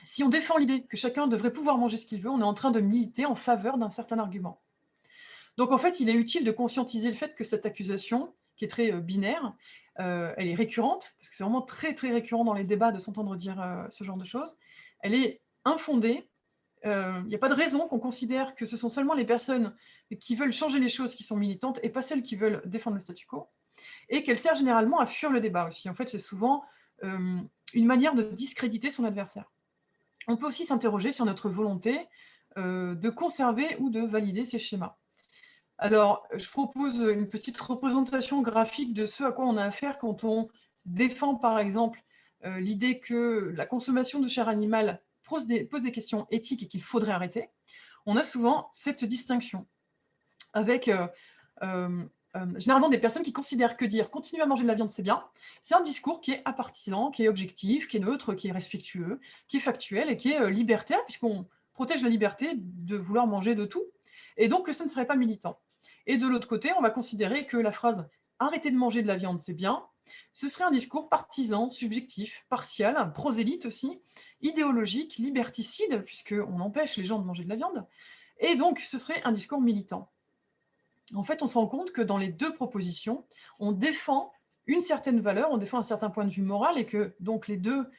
A: Si on défend l'idée que chacun devrait pouvoir manger ce qu'il veut, on est en train de militer en faveur d'un certain argument. Donc en fait, il est utile de conscientiser le fait que cette accusation, qui est très binaire, elle est récurrente, parce que c'est vraiment très très récurrent dans les débats de s'entendre dire ce genre de choses, elle est infondée. Il n'y a pas de raison qu'on considère que ce sont seulement les personnes qui veulent changer les choses qui sont militantes et pas celles qui veulent défendre le statu quo, et qu'elle sert généralement à fuir le débat aussi. En fait, c'est souvent une manière de discréditer son adversaire. On peut aussi s'interroger sur notre volonté de conserver ou de valider ces schémas. Alors, je propose une petite représentation graphique de ce à quoi on a affaire quand on défend, par exemple, l'idée que la consommation de chair animale pose des questions éthiques et qu'il faudrait arrêter. On a souvent cette distinction avec généralement des personnes qui considèrent que dire « continuer à manger de la viande, c'est bien », c'est un discours qui est apartisan, qui est objectif, qui est neutre, qui est respectueux, qui est factuel et qui est libertaire, puisqu'on protège la liberté de vouloir manger de tout, et donc que ce ne serait pas militant. Et de l'autre côté, on va considérer que la phrase « arrêter de manger de la viande, c'est bien », ce serait un discours partisan, subjectif, partial, prosélyte aussi, idéologique, liberticide, puisqu'on empêche les gens de manger de la viande, et donc ce serait un discours militant. En fait, on se rend compte que dans les deux propositions, on défend une certaine valeur, on défend un certain point de vue moral, et que donc les deux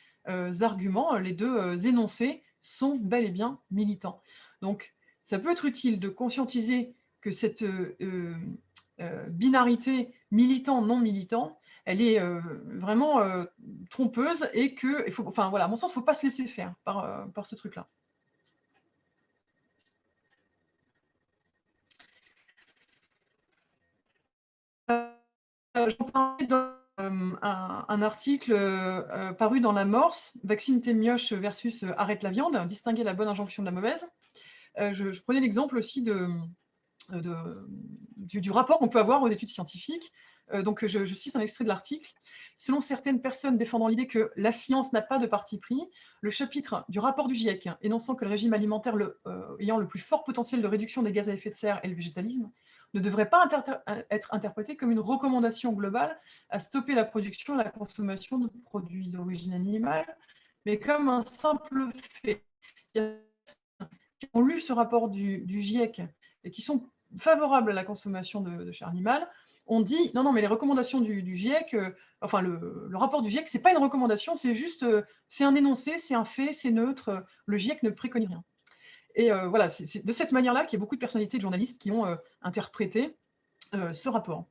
A: arguments, les deux énoncés sont bel et bien militants. Donc, ça peut être utile de conscientiser que cette binarité militant-non militant, elle est vraiment trompeuse et que, enfin voilà, à mon sens, il ne faut pas se laisser faire par ce truc-là. J'en parlais dans un article paru dans La Morse, Vaccine tes mioches versus Arrête la viande, distinguer la bonne injonction de la mauvaise. Je prenais l'exemple aussi du rapport qu'on peut avoir aux études scientifiques. Donc, je cite un extrait de l'article. Selon certaines personnes défendant l'idée que la science n'a pas de parti pris, le chapitre du rapport du GIEC énonçant que le régime alimentaire ayant le plus fort potentiel de réduction des gaz à effet de serre est le végétalisme ne devrait pas être interprété comme une recommandation globale à stopper la production et la consommation de produits d'origine animale, mais comme un simple fait. Qui ont lu ce rapport du GIEC et qui sont favorables à la consommation de chair animale, on dit non, mais les recommandations du GIEC, enfin le rapport du GIEC, c'est pas une recommandation, c'est juste, c'est un énoncé, c'est un fait, c'est neutre, le GIEC ne préconise rien. Et voilà, c'est de cette manière-là qu'il y a beaucoup de personnalités de journalistes qui ont interprété ce rapport.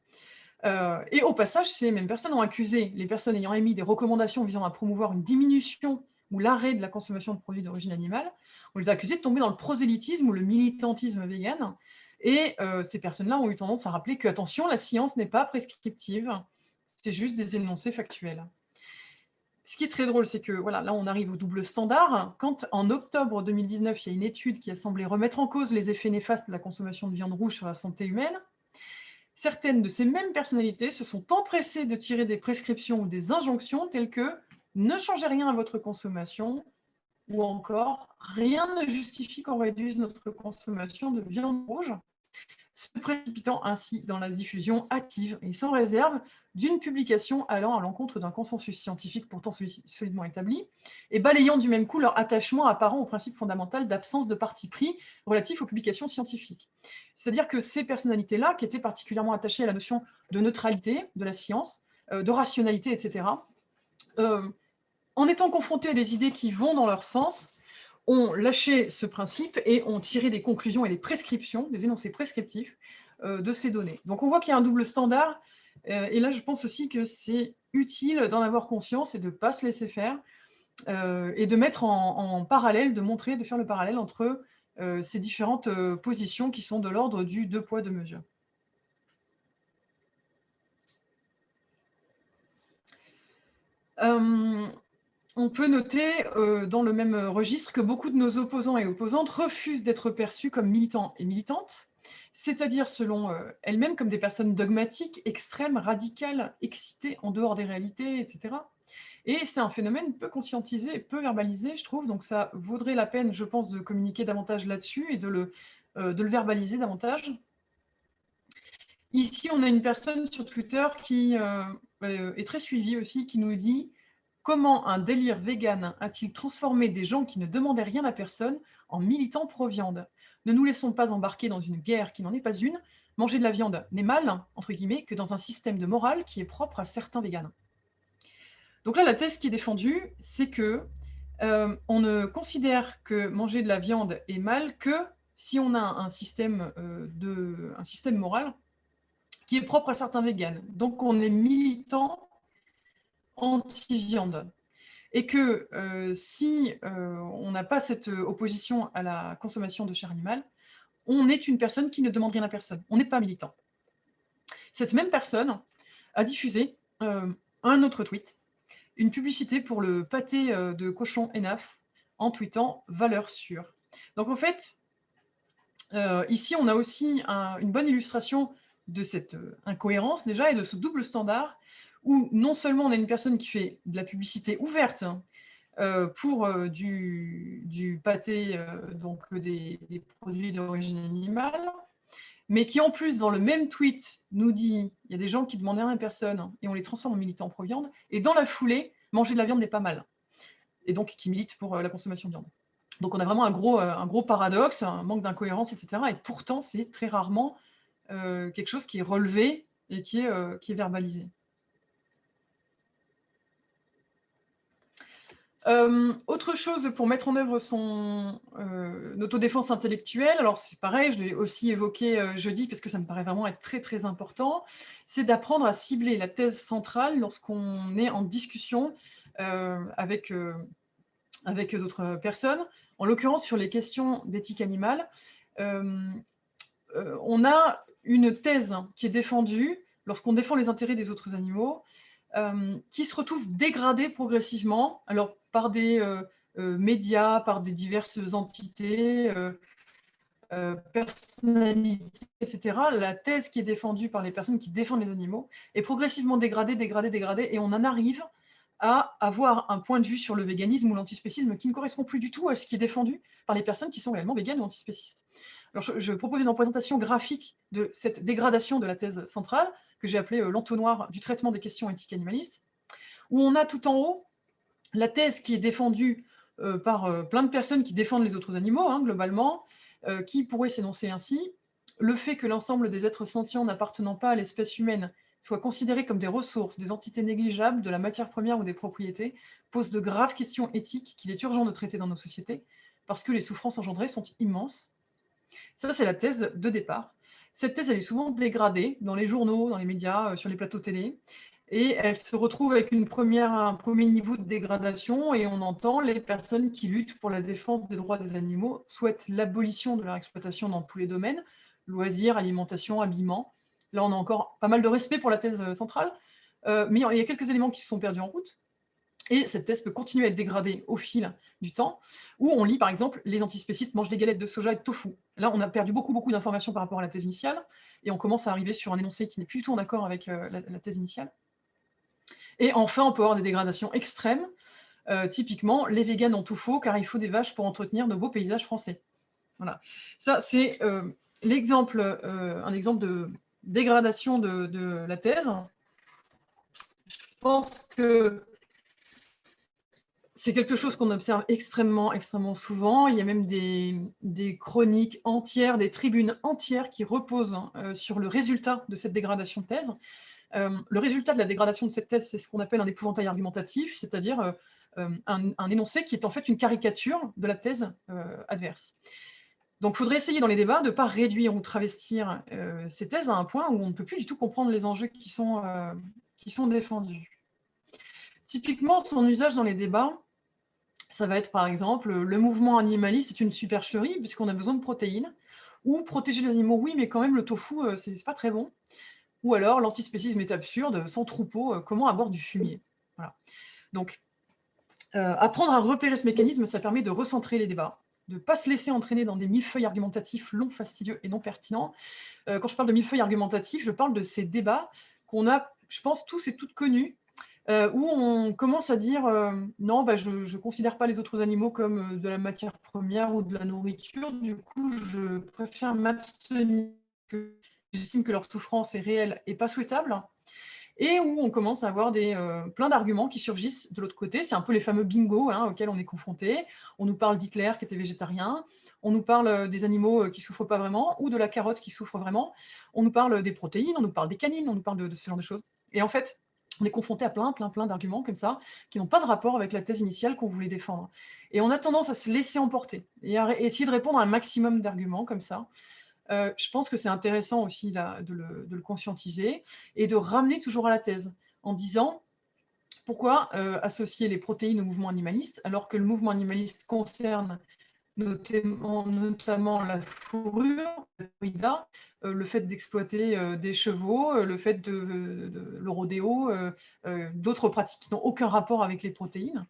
A: Et au passage, ces mêmes personnes ont accusé les personnes ayant émis des recommandations visant à promouvoir une diminution ou l'arrêt de la consommation de produits d'origine animale, on les a accusés de tomber dans le prosélytisme ou le militantisme vegan. Et ces personnes-là ont eu tendance à rappeler que, attention, la science n'est pas prescriptive, c'est juste des énoncés factuels. Ce qui est très drôle, c'est que voilà, là, on arrive au double standard. Quand, en octobre 2019, il y a une étude qui a semblé remettre en cause les effets néfastes de la consommation de viande rouge sur la santé humaine, certaines de ces mêmes personnalités se sont empressées de tirer des prescriptions ou des injonctions telles que « ne changez rien à votre consommation » ou encore « rien ne justifie qu'on réduise notre consommation de viande rouge ». se précipitant ainsi dans la diffusion hâtive et sans réserve d'une publication allant à l'encontre d'un consensus scientifique pourtant solidement établi, et balayant du même coup leur attachement apparent au principe fondamental d'absence de parti pris relatif aux publications scientifiques. C'est-à-dire que ces personnalités-là, qui étaient particulièrement attachées à la notion de neutralité de la science, de rationalité, etc., en étant confrontées à des idées qui vont dans leur sens, ont lâché ce principe et ont tiré des conclusions et des prescriptions, des énoncés prescriptifs de ces données. Donc on voit qu'il y a un double standard, et là je pense aussi que c'est utile d'en avoir conscience et de ne pas se laisser faire, et de mettre en parallèle, de montrer, de faire le parallèle entre ces différentes positions qui sont de l'ordre du deux poids, deux mesures. On peut noter dans le même registre que beaucoup de nos opposants et opposantes refusent d'être perçus comme militants et militantes, c'est-à-dire selon elles-mêmes comme des personnes dogmatiques, extrêmes, radicales, excitées en dehors des réalités, etc. Et c'est un phénomène peu conscientisé et peu verbalisé, je trouve, donc ça vaudrait la peine, je pense, de communiquer davantage là-dessus et de le verbaliser davantage. Ici, on a une personne sur Twitter qui est très suivie aussi, qui nous dit « Comment un délire vegan a-t-il transformé des gens qui ne demandaient rien à personne en militants pro-viande ? Ne nous laissons pas embarquer dans une guerre qui n'en est pas une. Manger de la viande n'est mal, entre guillemets, que dans un système de morale qui est propre à certains véganes. » Donc là, la thèse qui est défendue, c'est que on ne considère que manger de la viande est mal que si on a un système moral qui est propre à certains véganes. Donc on est militant anti-viande. Et que si on n'a pas cette opposition à la consommation de chair animale, on est une personne qui ne demande rien à personne. On n'est pas militant. Cette même personne a diffusé un autre tweet, une publicité pour le pâté de cochon Enaf en tweetant « valeur sûre ». Donc en fait, ici on a aussi une bonne illustration de cette incohérence déjà et de ce double standard où non seulement on a une personne qui fait de la publicité ouverte pour du pâté, donc des produits d'origine animale, mais qui en plus, dans le même tweet, nous dit il y a des gens qui demandent rien à personne et on les transforme en militants pro-viande, et dans la foulée, manger de la viande n'est pas mal, et donc qui militent pour la consommation de viande. Donc on a vraiment un gros paradoxe, un manque d'incohérence, etc. Et pourtant, c'est très rarement quelque chose qui est relevé et qui est verbalisé. Autre chose pour mettre en œuvre son autodéfense intellectuelle, alors c'est pareil, je l'ai aussi évoqué jeudi parce que ça me paraît vraiment être très très important, c'est d'apprendre à cibler la thèse centrale lorsqu'on est en discussion avec d'autres personnes, en l'occurrence sur les questions d'éthique animale. On a une thèse qui est défendue lorsqu'on défend les intérêts des autres animaux, qui se retrouvent dégradés progressivement, alors par des médias, par des diverses entités, personnalités, etc. La thèse qui est défendue par les personnes qui défendent les animaux est progressivement dégradée, et on en arrive à avoir un point de vue sur le véganisme ou l'antispécisme qui ne correspond plus du tout à ce qui est défendu par les personnes qui sont réellement véganes ou antispécistes. Alors je propose une représentation graphique de cette dégradation de la thèse centrale, que j'ai appelé l'entonnoir du traitement des questions éthiques animalistes, où on a tout en haut la thèse qui est défendue par plein de personnes qui défendent les autres animaux, hein, globalement, qui pourrait s'énoncer ainsi: le fait que l'ensemble des êtres sentients n'appartenant pas à l'espèce humaine soient considérés comme des ressources, des entités négligeables de la matière première ou des propriétés, pose de graves questions éthiques qu'il est urgent de traiter dans nos sociétés, parce que les souffrances engendrées sont immenses. Ça, c'est la thèse de départ. Cette thèse, elle est souvent dégradée dans les journaux, dans les médias, sur les plateaux télé, et elle se retrouve avec un premier niveau de dégradation, et on entend les personnes qui luttent pour la défense des droits des animaux souhaitent l'abolition de leur exploitation dans tous les domaines, loisirs, alimentation, habillement. Là, on a encore pas mal de respect pour la thèse centrale, mais il y a quelques éléments qui se sont perdus en route. Et cette thèse peut continuer à être dégradée au fil du temps, où on lit par exemple « les antispécistes mangent des galettes de soja et de tofu ». Là, on a perdu beaucoup d'informations par rapport à la thèse initiale, et on commence à arriver sur un énoncé qui n'est plus du tout en accord avec la thèse initiale. Et enfin, on peut avoir des dégradations extrêmes, typiquement « les véganes ont tout faux, car il faut des vaches pour entretenir nos beaux paysages français ». Voilà. Ça, c'est un exemple de dégradation de la thèse, je pense que c'est quelque chose qu'on observe extrêmement, extrêmement souvent. Il y a même des chroniques entières, des tribunes entières qui reposent sur le résultat de cette dégradation de thèse. Le résultat de la dégradation de cette thèse, c'est ce qu'on appelle un épouvantail argumentatif, c'est-à-dire un énoncé qui est en fait une caricature de la thèse adverse. Donc, il faudrait essayer dans les débats de ne pas réduire ou travestir ces thèses à un point où on ne peut plus du tout comprendre les enjeux qui sont défendus. Typiquement, son usage dans les débats, ça va être par exemple, le mouvement animaliste est une supercherie puisqu'on a besoin de protéines, ou protéger les animaux, oui, mais quand même le tofu, c'est pas très bon. Ou alors, l'antispécisme est absurde, sans troupeau, comment avoir du fumier? Voilà. Donc, apprendre à repérer ce mécanisme, ça permet de recentrer les débats, de ne pas se laisser entraîner dans des millefeuilles argumentatifs longs, fastidieux et non pertinents. Quand je parle de millefeuilles argumentatifs, je parle de ces débats qu'on a, je pense, tous et toutes connus, où on commence à dire non, bah, je ne considère pas les autres animaux comme de la matière première ou de la nourriture, du coup, je préfère m'abstenir, j'estime que leur souffrance est réelle et pas souhaitable, et où on commence à avoir plein d'arguments qui surgissent de l'autre côté. C'est un peu les fameux bingo auxquels on est confronté. On nous parle d'Hitler qui était végétarien, on nous parle des animaux qui ne souffrent pas vraiment, ou de la carotte qui souffre vraiment, on nous parle des protéines, on nous parle des canines, on nous parle de ce genre de choses. Et en fait, on est confronté à plein d'arguments comme ça, qui n'ont pas de rapport avec la thèse initiale qu'on voulait défendre. Et on a tendance à se laisser emporter, et à essayer de répondre à un maximum d'arguments comme ça. Je pense que c'est intéressant aussi là, de le conscientiser et de ramener toujours à la thèse en disant pourquoi associer les protéines au mouvement animaliste alors que le mouvement animaliste concerne notamment la fourrure, la corrida, le fait d'exploiter des chevaux, le fait de le rodéo, d'autres pratiques qui n'ont aucun rapport avec les protéines.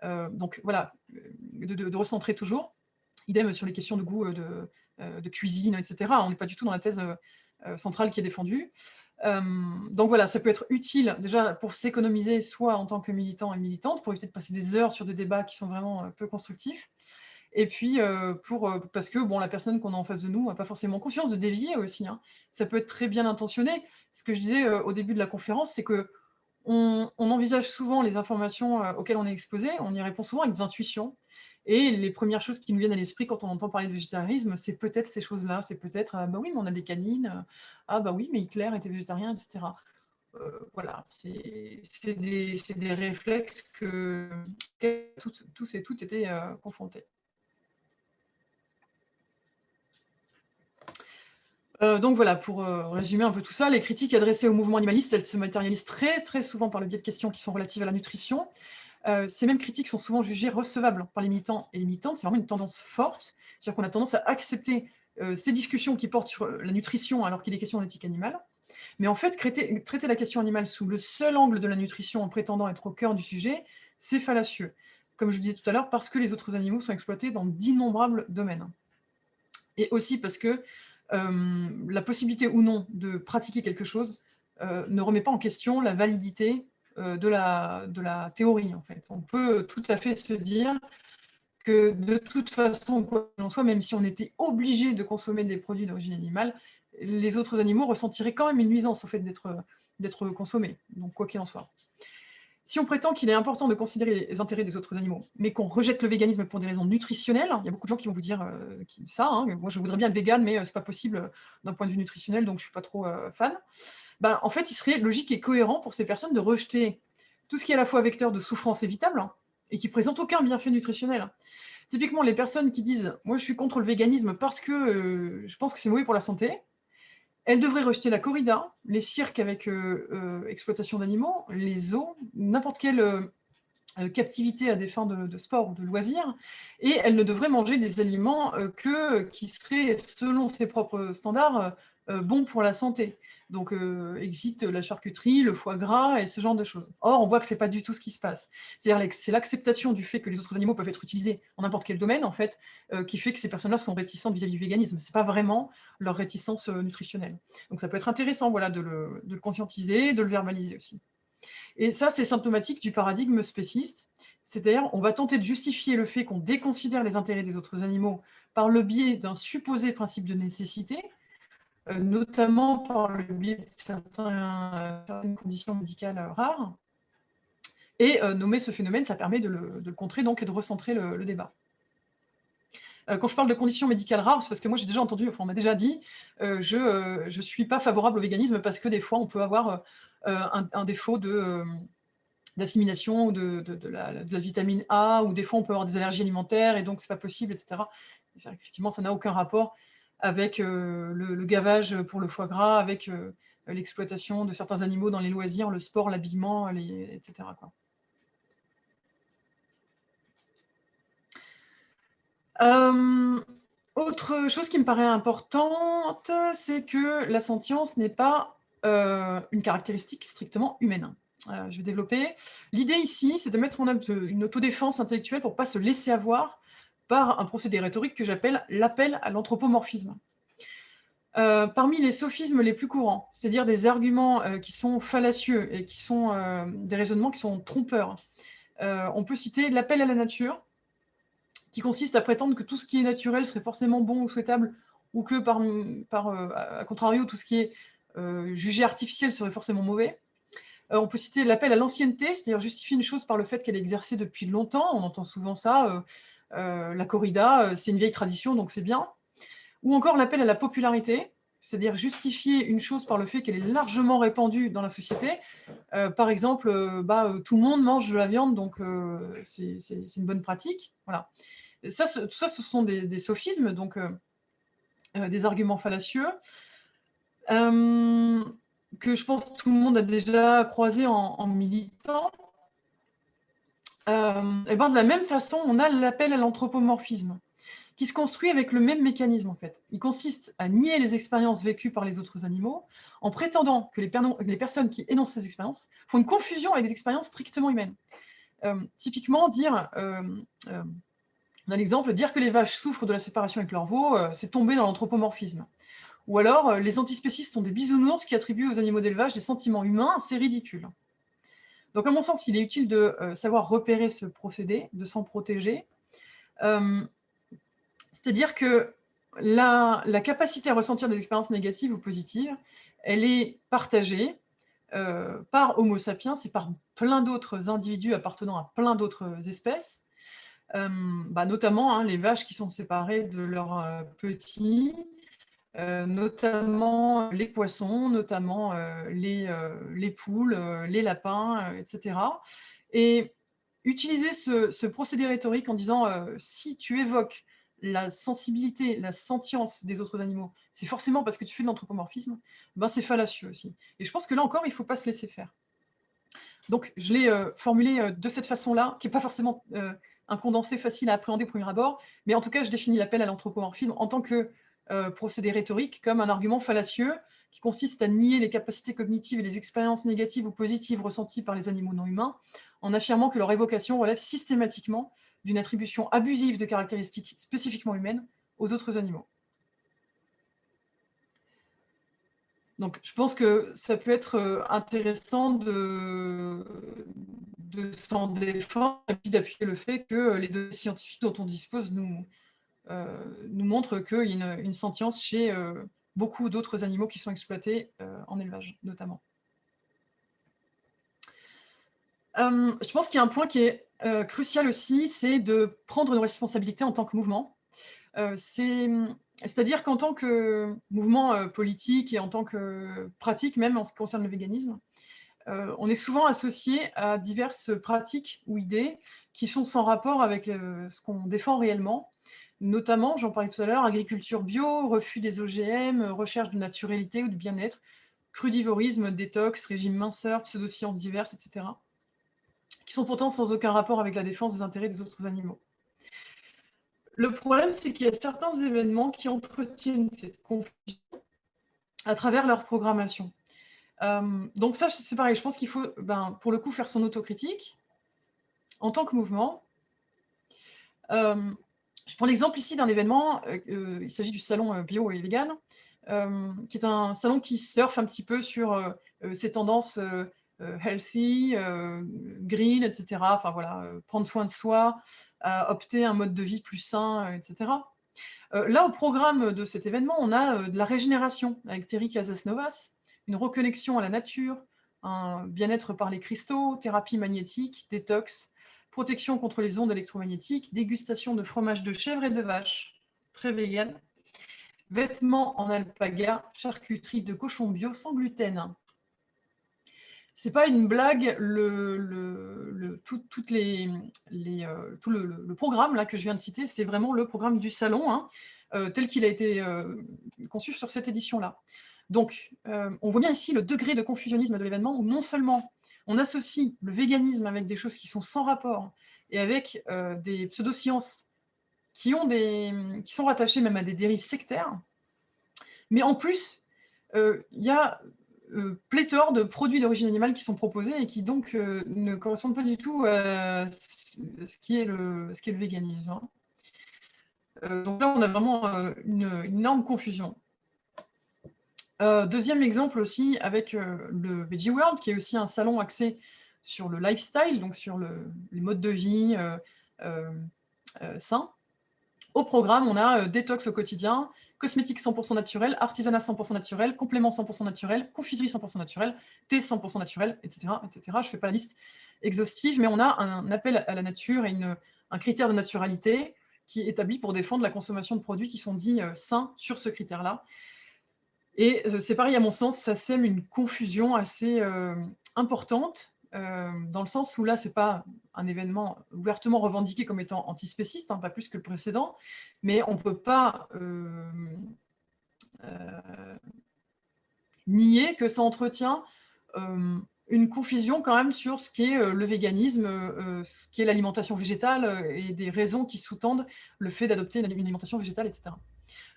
A: Donc voilà, de recentrer toujours. Idem sur les questions de goût, de cuisine, etc. On n'est pas du tout dans la thèse centrale qui est défendue. Donc voilà, ça peut être utile déjà pour s'économiser, soit en tant que militant et militante, pour éviter de passer des heures sur des débats qui sont vraiment peu constructifs. Et puis, parce que bon, la personne qu'on a en face de nous n'a pas forcément conscience de dévier aussi. Ça peut être très bien intentionné. Ce que je disais au début de la conférence, c'est que on envisage souvent les informations auxquelles on est exposé, on y répond souvent avec des intuitions. Et les premières choses qui nous viennent à l'esprit quand on entend parler de végétarisme, c'est peut-être ces choses-là. C'est peut-être, ah bah oui, mais on a des canines, ah bah oui, mais Hitler était végétarien, etc. Voilà, c'est des réflexes que tous et toutes étaient confrontés. Donc voilà, pour résumer un peu tout ça, les critiques adressées au mouvement animaliste, elles se matérialisent très souvent par le biais de questions qui sont relatives à la nutrition. Ces mêmes critiques sont souvent jugées recevables par les militants et les militantes. C'est vraiment une tendance forte. C'est-à-dire qu'on a tendance à accepter ces discussions qui portent sur la nutrition alors qu'il est question d'éthique animale. Mais en fait, traiter la question animale sous le seul angle de la nutrition en prétendant être au cœur du sujet, c'est fallacieux. Comme je disais tout à l'heure, parce que les autres animaux sont exploités dans d'innombrables domaines. Et aussi parce que la possibilité ou non de pratiquer quelque chose ne remet pas en question la validité de la théorie, en fait. On peut tout à fait se dire que de toute façon, quoi qu'il en soit, même si on était obligé de consommer des produits d'origine animale, les autres animaux ressentiraient quand même une nuisance au fait d'être consommés, donc quoi qu'il en soit. Si on prétend qu'il est important de considérer les intérêts des autres animaux, mais qu'on rejette le véganisme pour des raisons nutritionnelles, il y a beaucoup de gens qui vont vous dire ça, moi je voudrais bien être végane, mais c'est pas possible d'un point de vue nutritionnel, donc je suis pas trop fan. Ben, en fait, il serait logique et cohérent pour ces personnes de rejeter tout ce qui est à la fois vecteur de souffrance évitable et qui présente aucun bienfait nutritionnel. Typiquement, les personnes qui disent « moi je suis contre le véganisme parce que je pense que c'est mauvais pour la santé », elles devraient rejeter la corrida, les cirques avec exploitation d'animaux, les zoos, n'importe quelle captivité à des fins de sport ou de loisirs, et elles ne devraient manger des aliments qui seraient, selon ses propres standards, bons pour la santé. Donc, existe la charcuterie, le foie gras et ce genre de choses. Or, on voit que ce n'est pas du tout ce qui se passe. C'est-à-dire que c'est l'acceptation du fait que les autres animaux peuvent être utilisés en n'importe quel domaine, en fait, qui fait que ces personnes-là sont réticentes vis-à-vis du véganisme. Ce n'est pas vraiment leur réticence nutritionnelle. Donc, ça peut être intéressant voilà, de le conscientiser, de le verbaliser aussi. Et ça, c'est symptomatique du paradigme spéciste. C'est-à-dire, on va tenter de justifier le fait qu'on déconsidère les intérêts des autres animaux par le biais d'un supposé principe de nécessité, notamment par le biais de certaines conditions médicales rares. Et nommer ce phénomène, ça permet de le contrer donc, et de recentrer le débat. Quand je parle de conditions médicales rares, c'est parce que moi j'ai déjà entendu, enfin on m'a déjà dit, je suis pas favorable au véganisme parce que des fois on peut avoir un défaut d'assimilation ou de la vitamine A, ou des fois on peut avoir des allergies alimentaires et donc c'est pas possible, etc. Effectivement, ça n'a aucun rapport avec le gavage pour le foie gras, avec l'exploitation de certains animaux dans les loisirs, le sport, l'habillement, etc. quoi. Autre chose qui me paraît importante, c'est que la sentience n'est pas une caractéristique strictement humaine. Je vais développer. L'idée ici, c'est de mettre en œuvre une autodéfense intellectuelle pour ne pas se laisser avoir par un procédé rhétorique que j'appelle l'appel à l'anthropomorphisme. Parmi les sophismes les plus courants, c'est-à-dire des arguments qui sont fallacieux et qui sont des raisonnements qui sont trompeurs, on peut citer l'appel à la nature, qui consiste à prétendre que tout ce qui est naturel serait forcément bon ou souhaitable, ou que, à contrario, tout ce qui est jugé artificiel serait forcément mauvais. On peut citer l'appel à l'ancienneté, c'est-à-dire justifier une chose par le fait qu'elle est exercée depuis longtemps. On entend souvent ça. La corrida, c'est une vieille tradition, donc c'est bien. Ou encore l'appel à la popularité, c'est-à-dire justifier une chose par le fait qu'elle est largement répandue dans la société. Par exemple, tout le monde mange de la viande, donc c'est une bonne pratique. Voilà. Tout ça, ce sont des sophismes, donc des arguments fallacieux, que je pense que tout le monde a déjà croisé en militant. Et de la même façon, on a l'appel à l'anthropomorphisme, qui se construit avec le même mécanisme en fait. Il consiste à nier les expériences vécues par les autres animaux, en prétendant que les personnes qui énoncent ces expériences font une confusion avec des expériences strictement humaines. Typiquement, on a l'exemple, dire que les vaches souffrent de la séparation avec leurs veaux, c'est tomber dans l'anthropomorphisme. Ou alors, les antispécistes sont des bisounours qui attribuent aux animaux d'élevage des sentiments humains, c'est ridicule. Donc, à mon sens, il est utile de savoir repérer ce procédé, de s'en protéger. C'est-à-dire que la capacité à ressentir des expériences négatives ou positives, elle est partagée par Homo sapiens et par plein d'autres individus appartenant à plein d'autres espèces. Notamment les vaches qui sont séparées de leurs petits, notamment les poissons, notamment les poules, les lapins, etc. Et utiliser ce procédé rhétorique en disant si tu évoques la sensibilité, la sentience des autres animaux, c'est forcément parce que tu fais de l'anthropomorphisme, c'est fallacieux aussi. Et je pense que là encore, il ne faut pas se laisser faire. Donc, je l'ai formulé de cette façon-là, qui n'est pas forcément un condensé facile à appréhender au premier abord, mais en tout cas, je définis l'appel à l'anthropomorphisme en tant que procédé rhétorique comme un argument fallacieux qui consiste à nier les capacités cognitives et les expériences négatives ou positives ressenties par les animaux non humains, en affirmant que leur évocation relève systématiquement d'une attribution abusive de caractéristiques spécifiquement humaines aux autres animaux. Donc, je pense que ça peut être intéressant de s'en défendre et puis d'appuyer le fait que les données scientifiques dont on dispose nous montrent qu'il y a une sentience chez beaucoup d'autres animaux qui sont exploités en élevage, notamment. Je pense qu'il y a un point qui est crucial aussi, c'est de prendre une responsabilité en tant que mouvement. C'est-à-dire qu'en tant que mouvement politique et en tant que pratique, même en ce qui concerne le véganisme, on est souvent associé à diverses pratiques ou idées qui sont sans rapport avec ce qu'on défend réellement. Notamment, j'en parlais tout à l'heure, agriculture bio, refus des OGM, recherche de naturalité ou de bien-être, crudivorisme, détox, régime minceur, pseudosciences diverses, etc., qui sont pourtant sans aucun rapport avec la défense des intérêts des autres animaux. Le problème, c'est qu'il y a certains événements qui entretiennent cette confusion à travers leur programmation. Donc ça, c'est pareil, je pense qu'il faut, pour le coup, faire son autocritique en tant que mouvement. Je prends l'exemple ici d'un événement, il s'agit du salon bio et vegan, qui est un salon qui surfe un petit peu sur ces tendances healthy, green, etc. Enfin voilà, prendre soin de soi, opter un mode de vie plus sain, etc. Là, au programme de cet événement, on a de la régénération avec Terry Casasnovas, une reconnexion à la nature, un bien-être par les cristaux, thérapie magnétique, détox, protection contre les ondes électromagnétiques, dégustation de fromage de chèvre et de vache, très vegan, vêtements en alpaga, charcuterie de cochon bio sans gluten. C'est pas une blague, tout le programme là, que je viens de citer, c'est vraiment le programme du salon, hein, tel qu'il a été conçu sur cette édition-là. Donc, on voit bien ici le degré de confusionnisme de l'événement, où non seulement on associe le véganisme avec des choses qui sont sans rapport, et avec des pseudosciences qui sont rattachées même à des dérives sectaires, mais en plus, il y a pléthore de produits d'origine animale qui sont proposés et qui donc ne correspondent pas du tout à ce qui est le véganisme, hein. Donc là, on a vraiment une énorme confusion. Deuxième exemple aussi avec le Veggie World, qui est aussi un salon axé sur le lifestyle, donc sur les modes de vie sains. Au programme, on a détox au quotidien, cosmétiques 100% naturel, artisanat 100% naturel, compléments 100% naturel, confiserie 100% naturel, thé 100% naturel, etc., etc. Je ne fais pas la liste exhaustive, mais on a un appel à la nature et un critère de naturalité qui est établi pour défendre la consommation de produits qui sont dits sains sur ce critère-là. Et c'est pareil, à mon sens, ça sème une confusion assez importante, dans le sens où là, ce n'est pas un événement ouvertement revendiqué comme étant antispéciste, hein, pas plus que le précédent, mais on ne peut pas nier que ça entretient une confusion quand même sur ce qu'est le véganisme, ce qu'est l'alimentation végétale et des raisons qui sous-tendent le fait d'adopter une alimentation végétale, etc.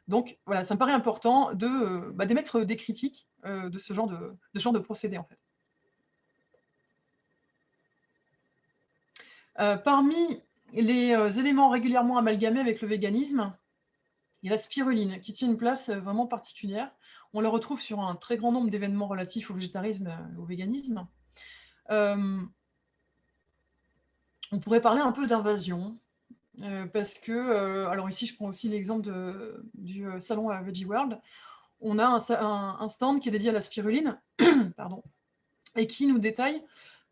A: Donc voilà, ça me paraît important d'émettre des critiques de ce genre de procédé, en fait. Parmi les éléments régulièrement amalgamés avec le véganisme, il y a la spiruline, qui tient une place vraiment particulière. On la retrouve sur un très grand nombre d'événements relatifs au végétarisme et au véganisme. On pourrait parler un peu d'invasion, parce que, alors ici je prends aussi l'exemple du salon à Veggie World. On a un stand qui est dédié à la spiruline, pardon, et qui nous détaille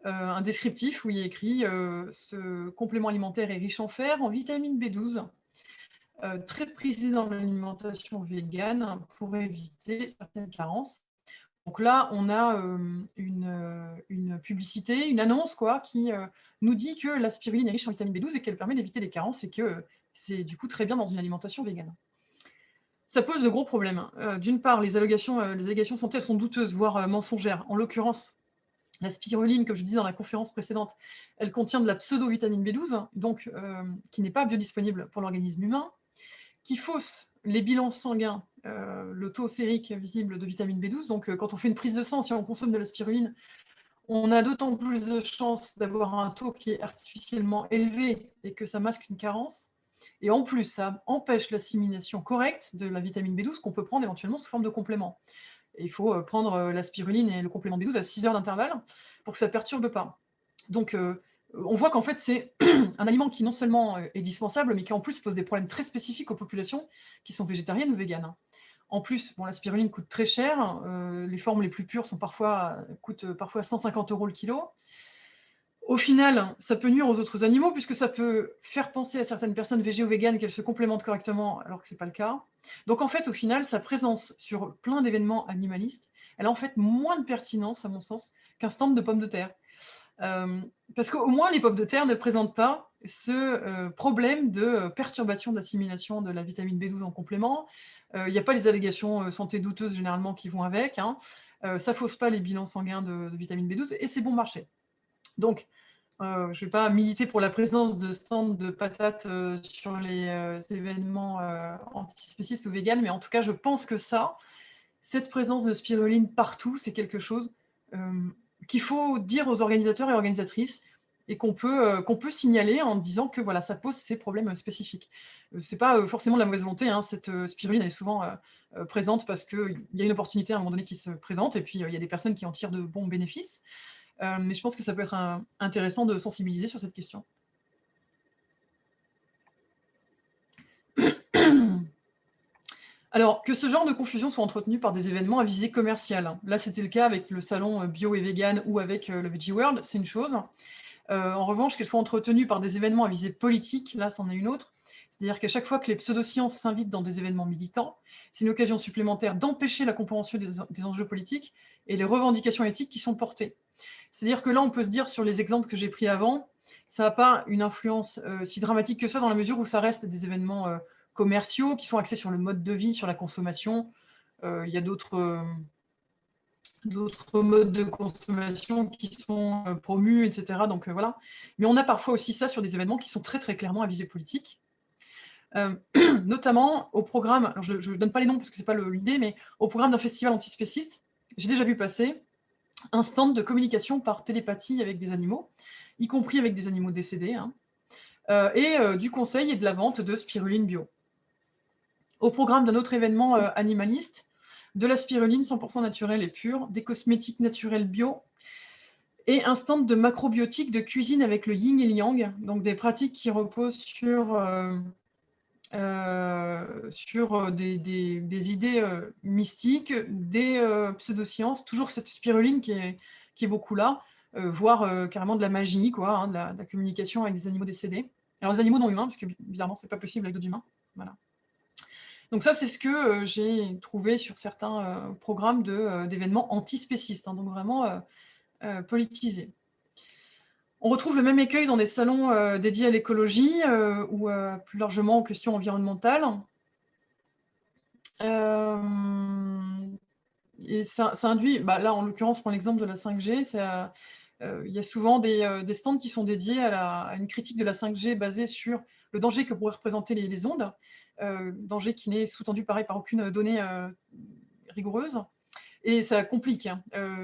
A: un descriptif où il est écrit ce complément alimentaire est riche en fer, en vitamine B12, très prisé dans l'alimentation végane pour éviter certaines carences. Donc là, on a une publicité, une annonce qui nous dit que la spiruline est riche en vitamine B12 et qu'elle permet d'éviter des carences et que c'est du coup très bien dans une alimentation végane. Ça pose de gros problèmes. D'une part, les allégations de santé, elles sont douteuses, voire mensongères. En l'occurrence, la spiruline, comme je disais dans la conférence précédente, elle contient de la pseudo-vitamine B12, donc qui n'est pas biodisponible pour l'organisme humain, qui fausse les bilans sanguins, le taux sérique visible de vitamine B12. Donc quand on fait une prise de sang, si on consomme de la spiruline, on a d'autant plus de chances d'avoir un taux qui est artificiellement élevé et que ça masque une carence. Et en plus, ça empêche l'assimilation correcte de la vitamine B12 qu'on peut prendre éventuellement sous forme de complément. Et il faut prendre la spiruline et le complément B12 à 6 heures d'intervalle pour que ça ne perturbe pas. Donc, on voit qu'en fait, c'est un aliment qui non seulement est dispensable, mais qui en plus pose des problèmes très spécifiques aux populations qui sont végétariennes ou véganes. En plus, bon, la spiruline coûte très cher. Les formes les plus pures coûtent parfois 150 € le kilo. Au final, ça peut nuire aux autres animaux puisque ça peut faire penser à certaines personnes végé ou véganes qu'elles se complémentent correctement alors que ce n'est pas le cas. Donc en fait, au final, sa présence sur plein d'événements animalistes, elle a en fait moins de pertinence, à mon sens, qu'un stand de pommes de terre. Parce qu'au moins, les pommes de terre ne présentent pas ce problème de perturbation d'assimilation de la vitamine B12 en complément. Il n'y a pas les allégations santé douteuses généralement qui vont avec. Hein. Ça ne fausse pas les bilans sanguins de vitamine B12 et c'est bon marché. Donc, je ne vais pas militer pour la présence de stands de patates sur les événements antispécistes ou véganes, mais en tout cas, je pense que cette présence de spiruline partout, c'est quelque chose qu'il faut dire aux organisateurs et organisatrices et qu'on peut signaler en disant que voilà, ça pose ces problèmes spécifiques. Ce n'est pas forcément de la mauvaise volonté, hein, cette spiruline est souvent présente parce qu'il y a une opportunité à un moment donné qui se présente et puis il y a des personnes qui en tirent de bons bénéfices. Mais je pense que ça peut être intéressant de sensibiliser sur cette question. Alors, que ce genre de confusion soit entretenu par des événements à visée commerciale. Là, c'était le cas avec le salon bio et vegan ou avec le Veggie World, c'est une chose. En revanche, qu'elles soient entretenues par des événements à visée politique, là, c'en est une autre. C'est-à-dire qu'à chaque fois que les pseudosciences s'invitent dans des événements militants, c'est une occasion supplémentaire d'empêcher la compréhension des enjeux politiques et les revendications éthiques qui sont portées. C'est-à-dire que là, on peut se dire, sur les exemples que j'ai pris avant, ça n'a pas une influence si dramatique que ça, dans la mesure où ça reste des événements commerciaux qui sont axés sur le mode de vie, sur la consommation. Il y a d'autres modes de consommation qui sont promus, etc. Donc voilà. Mais on a parfois aussi ça sur des événements qui sont très très clairement à visée politique. Notamment au programme, alors je ne donne pas les noms parce que ce n'est pas l'idée, mais au programme d'un festival antispéciste, j'ai déjà vu passer un stand de communication par télépathie avec des animaux, y compris avec des animaux décédés, hein, et du conseil et de la vente de spiruline bio. Au programme d'un autre événement animaliste, de la spiruline 100% naturelle et pure, des cosmétiques naturels bio, et un stand de macrobiotique de cuisine avec le yin et le yang, donc des pratiques qui reposent sur des idées mystiques, des pseudosciences, toujours cette spiruline qui est beaucoup là, voire carrément de la magie, quoi, hein, de la communication avec des animaux décédés. Alors les animaux non humains, parce que bizarrement, c'est pas possible avec d'autres humains. Voilà. Donc ça, c'est ce que j'ai trouvé sur certains programmes d'événements antispécistes, hein, donc vraiment politisés. On retrouve le même écueil dans des salons dédiés à l'écologie ou plus largement aux questions environnementales. Et ça induit, là en l'occurrence, pour l'exemple de la 5G, il y a souvent des stands qui sont dédiés à une critique de la 5G basée sur le danger que pourraient représenter les ondes, danger qui n'est sous-tendu pareil par aucune donnée rigoureuse. Et ça complique, hein.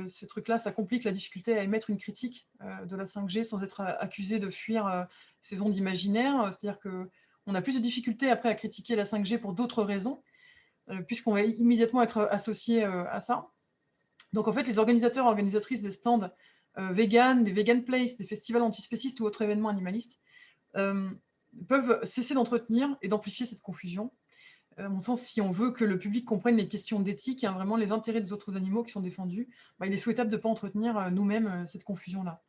A: Ce truc-là, ça complique la difficulté à émettre une critique de la 5G sans être accusé de fuir ces ondes imaginaires. C'est-à-dire qu'on a plus de difficultés après à critiquer la 5G pour d'autres raisons, puisqu'on va immédiatement être associé à ça. Donc en fait, les organisateurs, organisatrices des stands vegan, des vegan place, des festivals antispécistes ou autres événements animalistes peuvent cesser d'entretenir et d'amplifier cette confusion. À mon sens, si on veut que le public comprenne les questions d'éthique, hein, vraiment les intérêts des autres animaux qui sont défendus, il est souhaitable de ne pas entretenir nous-mêmes cette confusion-là.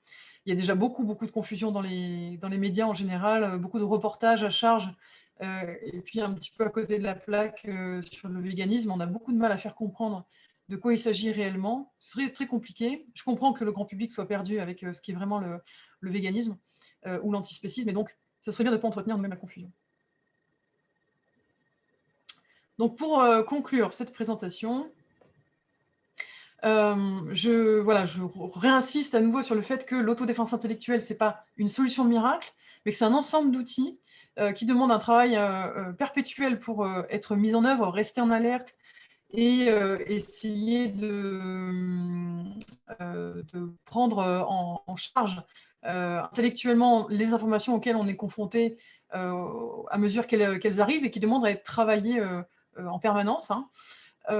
A: Il y a déjà beaucoup de confusion dans les médias en général, beaucoup de reportages à charge, et puis un petit peu à côté de la plaque sur le véganisme, on a beaucoup de mal à faire comprendre de quoi il s'agit réellement. C'est très, très compliqué. Je comprends que le grand public soit perdu avec ce qui est vraiment le véganisme ou l'antispécisme, et donc ça serait bien de ne pas entretenir nous-mêmes la confusion. Donc pour conclure cette présentation, je réinsiste à nouveau sur le fait que l'autodéfense intellectuelle, ce n'est pas une solution miracle, mais que c'est un ensemble d'outils qui demandent un travail perpétuel pour être mis en œuvre, rester en alerte et essayer de prendre en charge intellectuellement les informations auxquelles on est confronté à mesure qu'elles arrivent et qui demandent à être travaillées en permanence, hein.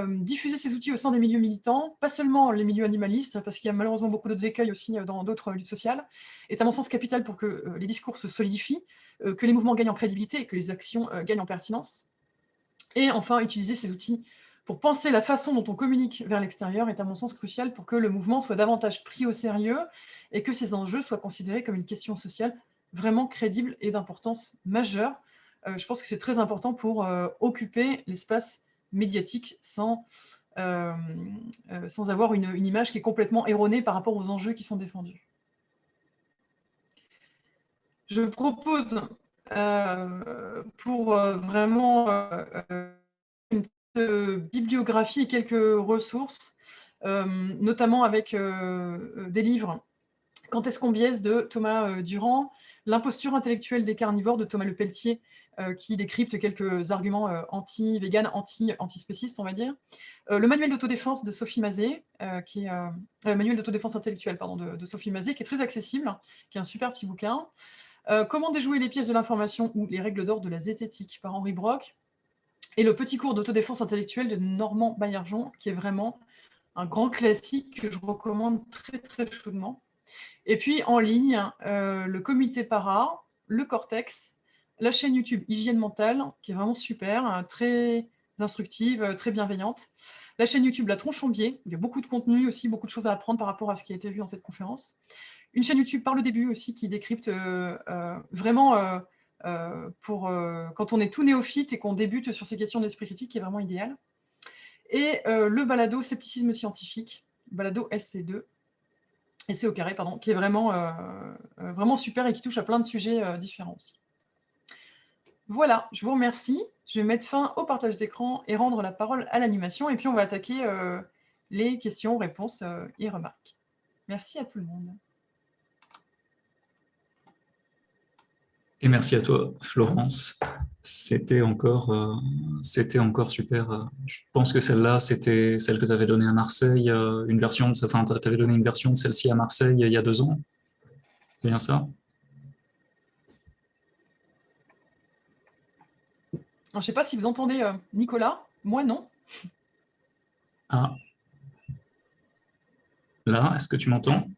A: Diffuser ces outils au sein des milieux militants, pas seulement les milieux animalistes, parce qu'il y a malheureusement beaucoup d'autres écueils aussi dans d'autres luttes sociales, est à mon sens capital pour que les discours se solidifient, que les mouvements gagnent en crédibilité et que les actions gagnent en pertinence. Et enfin, utiliser ces outils pour penser la façon dont on communique vers l'extérieur est à mon sens crucial pour que le mouvement soit davantage pris au sérieux et que ces enjeux soient considérés comme une question sociale vraiment crédible et d'importance majeure. Je pense que c'est très important pour occuper l'espace médiatique sans avoir une image qui est complètement erronée par rapport aux enjeux qui sont défendus. Je propose pour vraiment une bibliographie et quelques ressources, notamment avec des livres. Quand est-ce qu'on biaise de Thomas Durand, L'imposture intellectuelle des carnivores de Thomas Lepelletier, qui décrypte quelques arguments anti-vegan, anti-spécistes, on va dire. Le manuel d'autodéfense de Sophie Mazet, qui est manuel d'autodéfense intellectuelle pardon, de Sophie Mazet, qui est très accessible, qui est un super petit bouquin. Comment déjouer les pièges de l'information ou les règles d'or de la zététique par Henri Brock. Et le petit cours d'autodéfense intellectuelle de Normand Baillargeon, qui est vraiment un grand classique que je recommande très très chaudement. Et puis en ligne, le comité para, le Cortex, la chaîne YouTube Hygiène Mentale, qui est vraiment super, très instructives, très bienveillantes. La chaîne YouTube La Tronche en Biais, il y a beaucoup de contenu aussi, beaucoup de choses à apprendre par rapport à ce qui a été vu dans cette conférence. Une chaîne YouTube Par le début aussi, qui décrypte vraiment pour quand on est tout néophyte et qu'on débute sur ces questions d'esprit critique, qui est vraiment idéal. Et le balado Scepticisme scientifique, balado SC2, SC au carré, pardon, qui est vraiment, vraiment super et qui touche à plein de sujets différents aussi. Voilà, je vous remercie. Je vais mettre fin au partage d'écran et rendre la parole à l'animation. Et puis, on va attaquer les questions, réponses et remarques. Merci à tout le monde.
B: Et merci à toi, Florence. C'était encore super. Je pense que celle-là, c'était celle que tu avais donnée à Marseille, une version de, enfin, tu avais donné une version de celle-ci à Marseille il y a 2 ans. C'est bien ça?
A: Je ne sais pas si vous entendez Nicolas. Moi, non.
B: Ah. Là, est-ce que tu m'entends?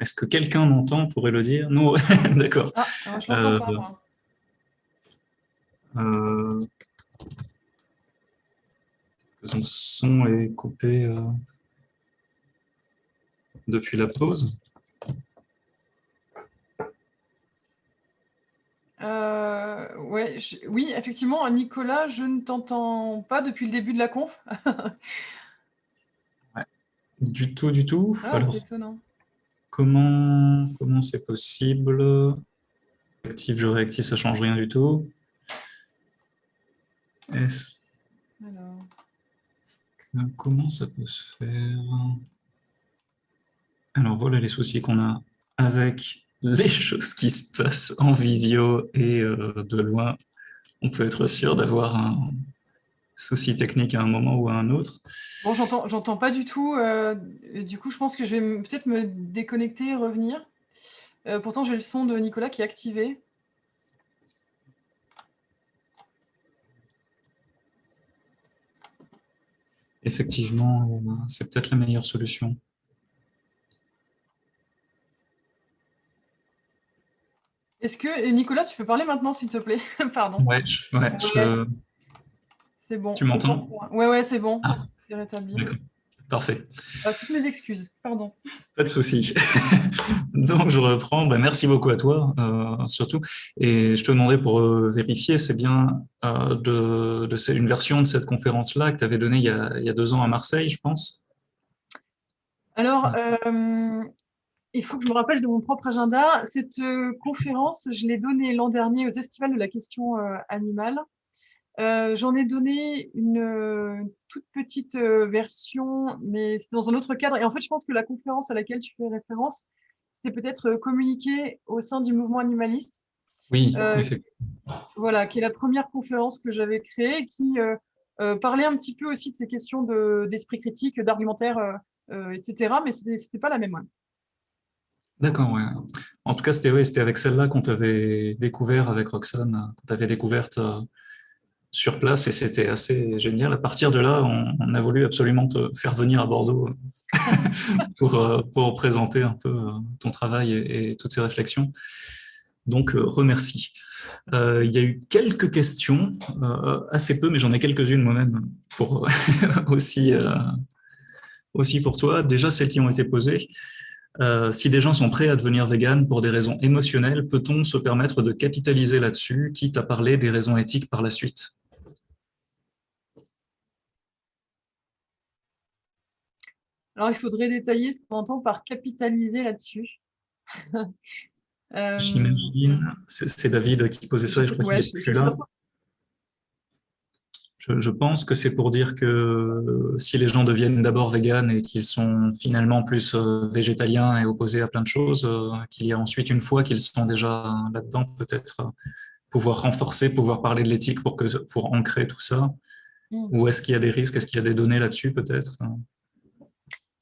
B: Est-ce que quelqu'un m'entend, pourrait le dire? Nous, d'accord.
A: Ah, je ne l'entends pas, moi.
B: Son son est coupé depuis la pause.
A: Ouais, oui, effectivement, Nicolas, je ne t'entends pas depuis le début de la conf.
B: Ouais. Du tout, du tout.
A: Ah,
B: Alors,
A: c'est étonnant.
B: comment c'est possible? Actif, je réactive, ça change rien du tout.
A: Alors.
B: Comment ça peut se faire? Alors voilà les soucis qu'on a avec les choses qui se passent en visio et de loin. On peut être sûr d'avoir un souci technique à un moment ou à un autre.
A: Bon, j'entends pas du tout. Du coup, je pense que je vais peut-être me déconnecter et revenir. Pourtant, j'ai le son de Nicolas qui est activé.
B: Effectivement, c'est peut-être la meilleure solution.
A: Est-ce que, Nicolas, tu peux parler maintenant, s'il te plaît? Pardon.
B: Ouais,
A: C'est bon.
B: tu m'entends?
A: Ouais, c'est bon.
B: Ah,
A: C'est rétabli.
B: d'accord. Parfait.
A: Toutes mes excuses. Pardon.
B: Pas de souci. Donc, je reprends. Ben, merci beaucoup à toi, surtout. Et je te demandais pour vérifier, c'est bien une version de cette conférence-là que tu avais donnée il y a 2 ans à Marseille, je pense.
A: Alors, il faut que je me rappelle de mon propre agenda. Cette conférence, je l'ai donnée l'an dernier aux Estivales de la question animale. J'en ai donné une toute petite version, mais c'était dans un autre cadre. Et en fait, je pense que la conférence à laquelle tu fais référence, c'était peut-être communiqué au sein du mouvement animaliste.
B: Oui,
A: Euh,
B: effectivement.
A: voilà, qui est la première conférence que j'avais créée, qui parlait un petit peu aussi de ces questions d'esprit critique, d'argumentaire, etc. Mais c'était pas la même. Ouais.
B: D'accord, ouais. En tout cas, c'était avec celle-là qu'on t'avait découvert avec Roxane, qu'on t'avait découverte sur place et c'était assez génial. À partir de là, on a voulu absolument te faire venir à Bordeaux pour présenter un peu ton travail et toutes ces réflexions. Donc, remercie. Il y a eu quelques questions, assez peu, mais j'en ai quelques-unes moi-même pour aussi, aussi pour toi. Déjà, celles qui ont été posées. Si des gens sont prêts à devenir véganes pour des raisons émotionnelles, peut-on se permettre de capitaliser là-dessus, quitte à parler des raisons éthiques par la suite?
A: Alors, il faudrait détailler ce qu'on entend par capitaliser là-dessus.
B: J'imagine, c'est David qui posait ça, et je crois qu'il
A: Ouais,
B: n'est plus là. Je pense que c'est pour dire que si les gens deviennent d'abord véganes et qu'ils sont finalement plus végétaliens et opposés à plein de choses, qu'il y a ensuite, une fois qu'ils sont déjà là-dedans, peut-être pouvoir renforcer, pouvoir parler de l'éthique pour ancrer tout ça.
A: Mm.
B: Ou est-ce qu'il y a des risques, est-ce qu'il y a des données là-dessus peut-être?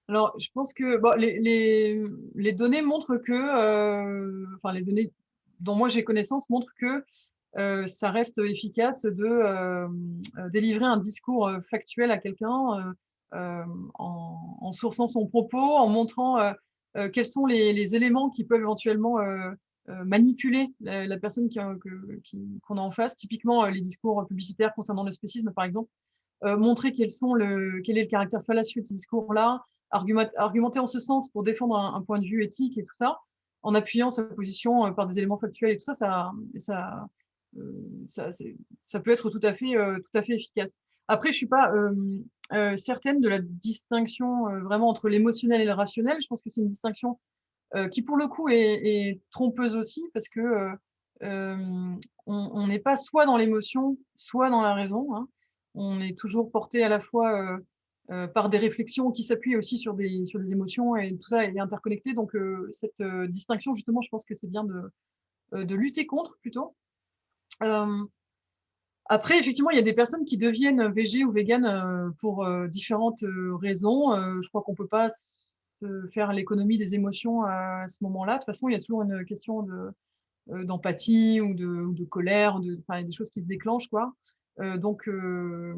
A: Alors, je pense que bon, les données montrent que, enfin, les données dont moi j'ai connaissance montrent que ça reste efficace de délivrer un discours factuel à quelqu'un en sourçant son propos, en montrant quels sont les éléments qui peuvent éventuellement manipuler la personne qu'on a en face. Typiquement, les discours publicitaires concernant le spécisme, par exemple, montrer quel est le caractère fallacieux de ces discours-là, argumenter en ce sens pour défendre un point de vue éthique et tout ça, en appuyant sa position par des éléments factuels et tout ça, ça peut être tout à fait efficace. Après, je suis pas certaine de la distinction vraiment entre l'émotionnel et le rationnel. Je pense que c'est une distinction qui pour le coup est trompeuse aussi parce que on n'est pas soit dans l'émotion, soit dans la raison, hein. On est toujours porté à la fois par des réflexions qui s'appuient aussi sur des émotions et tout ça est interconnecté. Donc cette distinction, justement, je pense que c'est bien de lutter contre plutôt. Euh, Après, effectivement, il y a des personnes qui deviennent végé ou vegan pour différentes raisons. Je crois qu'on peut pas se faire l'économie des émotions à ce moment-là. De toute façon, il y a toujours une question d'empathie ou de colère, enfin, il y a des choses qui se déclenchent, quoi. Donc, de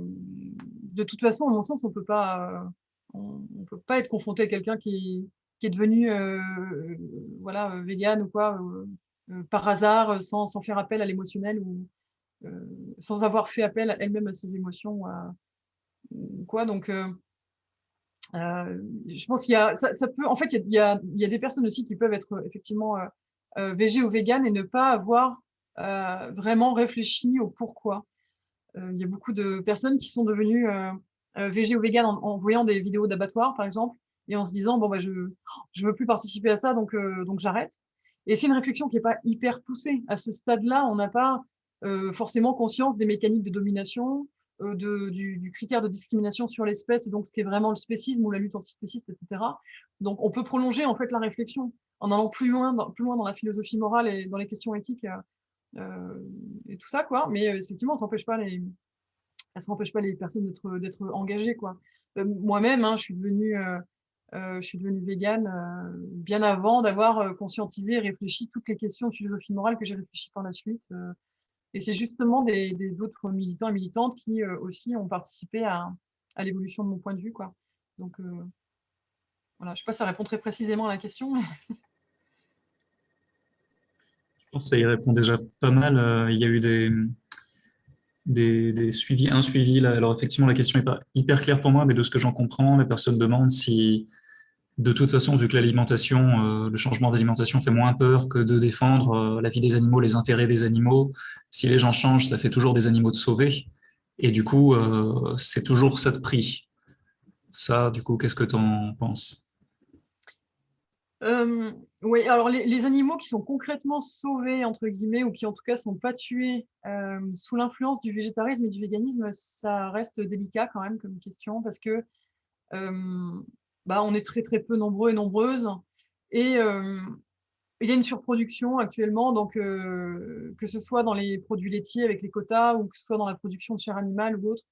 A: toute façon, à mon sens, on peut pas être confronté à quelqu'un qui est devenu voilà, vegan ou quoi, par hasard, sans faire appel à l'émotionnel ou sans avoir fait appel elle-même à ses émotions ou quoi. Donc, je pense qu'il y a, ça peut, en fait, il y a des personnes aussi qui peuvent être effectivement végé ou vegan et ne pas avoir vraiment réfléchi au pourquoi. Il y a beaucoup de personnes qui sont devenues végé ou vegan en voyant des vidéos d'abattoirs, par exemple, et en se disant, bon, bah, je veux plus participer à ça, donc j'arrête. Et c'est une réflexion qui n'est pas hyper poussée. À ce stade-là, on n'a pas forcément conscience des mécaniques de domination, du critère de discrimination sur l'espèce, et donc ce qui est vraiment le spécisme ou la lutte antispéciste, etc. Donc on peut prolonger en fait la réflexion en allant plus loin dans la philosophie morale et dans les questions éthiques et tout ça, quoi. Mais effectivement, ça n'empêche pas les personnes d'être engagées, quoi. Moi-même, hein, je suis devenue végane bien avant d'avoir conscientisé et réfléchi toutes les questions de philosophie morale que j'ai réfléchi par la suite. Et c'est justement des autres militants et militantes qui aussi ont participé à l'évolution de mon point de vue, quoi. Donc voilà, je sais pas si ça répond très précisément à la question.
B: Je pense que ça y répond déjà pas mal. Il y a eu des suivis, un suivi. Là. Alors effectivement, la question n'est pas hyper claire pour moi, mais de ce que j'en comprends, la personne demande si, de toute façon, vu que l'alimentation, le changement d'alimentation fait moins peur que de défendre la vie des animaux, les intérêts des animaux, si les gens changent, ça fait toujours des animaux de sauver. Et du coup, c'est toujours ça de prix. Ça, du coup, qu'est-ce que tu en penses?
A: Oui, alors les animaux qui sont concrètement sauvés, entre guillemets, ou qui en tout cas sont pas tués sous l'influence du végétarisme et du véganisme, ça reste délicat quand même comme question parce que bah, on est très très peu nombreux et nombreuses et il y a une surproduction actuellement, donc que ce soit dans les produits laitiers avec les quotas ou que ce soit dans la production de chair animale ou autre,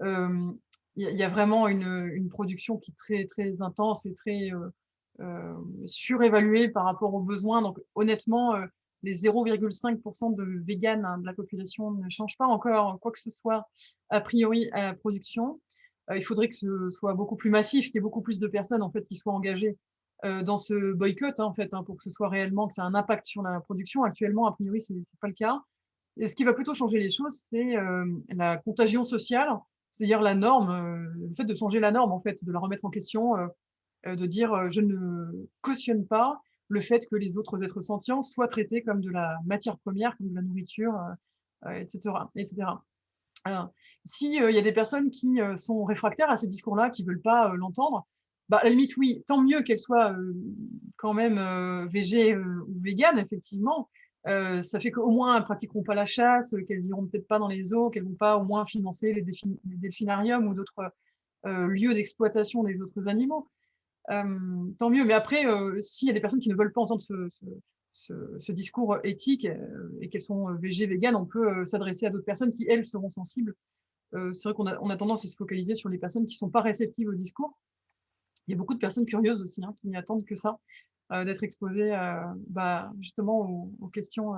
A: euh, il y a vraiment une production qui est très très intense et très surévaluée par rapport aux besoins. Donc honnêtement, les 0,5% de véganes hein, de la population ne changent pas encore quoi que ce soit a priori à la production. Il faudrait que ce soit beaucoup plus massif, qu'il y ait beaucoup plus de personnes en fait qui soient engagées dans ce boycott en fait, hein, pour que ce soit réellement que ça ait un impact sur la production. Actuellement, a priori, c'est pas le cas. Et ce qui va plutôt changer les choses, c'est la contagion sociale, c'est-à-dire la norme, le fait de changer la norme en fait, de la remettre en question, de dire je ne cautionne pas le fait que les autres êtres sentients soient traités comme de la matière première, comme de la nourriture, etc., etc. Alors, si il y a des personnes qui sont réfractaires à ces discours-là, qui veulent pas l'entendre, bah, à la limite, oui, tant mieux qu'elles soient quand même végé ou véganes, effectivement. Ça fait qu'au moins elles pratiqueront pas la chasse, qu'elles iront peut-être pas dans les zoos, qu'elles vont pas au moins financer les delphinariums ou d'autres lieux d'exploitation des autres animaux. Tant mieux. Mais après, s'il y a des personnes qui ne veulent pas entendre ce discours éthique et qu'elles sont végé, véganes, on peut s'adresser à d'autres personnes qui, elles, seront sensibles. C'est vrai on a tendance à se focaliser sur les personnes qui ne sont pas réceptives au discours. Il y a beaucoup de personnes curieuses aussi hein, qui n'attendent que ça, d'être exposées bah, justement aux questions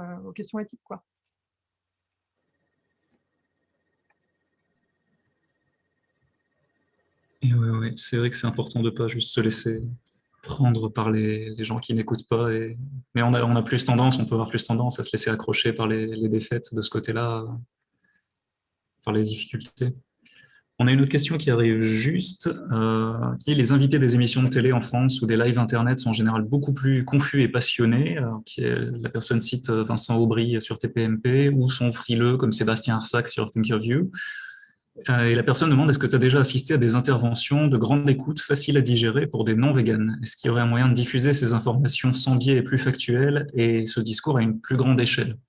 A: éthiques, quoi.
B: Et ouais, ouais, c'est vrai que c'est important de pas juste se laisser prendre par les gens qui n'écoutent pas. Mais on a plus tendance, on peut avoir plus tendance à se laisser accrocher par les défaites de ce côté-là, par les difficultés. On a une autre question qui arrive juste, qui est les invités des émissions de télé en France ou des lives internet sont en général beaucoup plus confus et passionnés. La personne cite Vincent Aubry sur TPMP ou sont frileux comme Sébastien Arsac sur Thinkerview. Et la personne demande, est-ce que tu as déjà assisté à des interventions de grande écoute, faciles à digérer pour des non-véganes? Est-ce qu'il y aurait un moyen de diffuser ces informations sans biais et plus factuelles et ce discours à une plus grande échelle?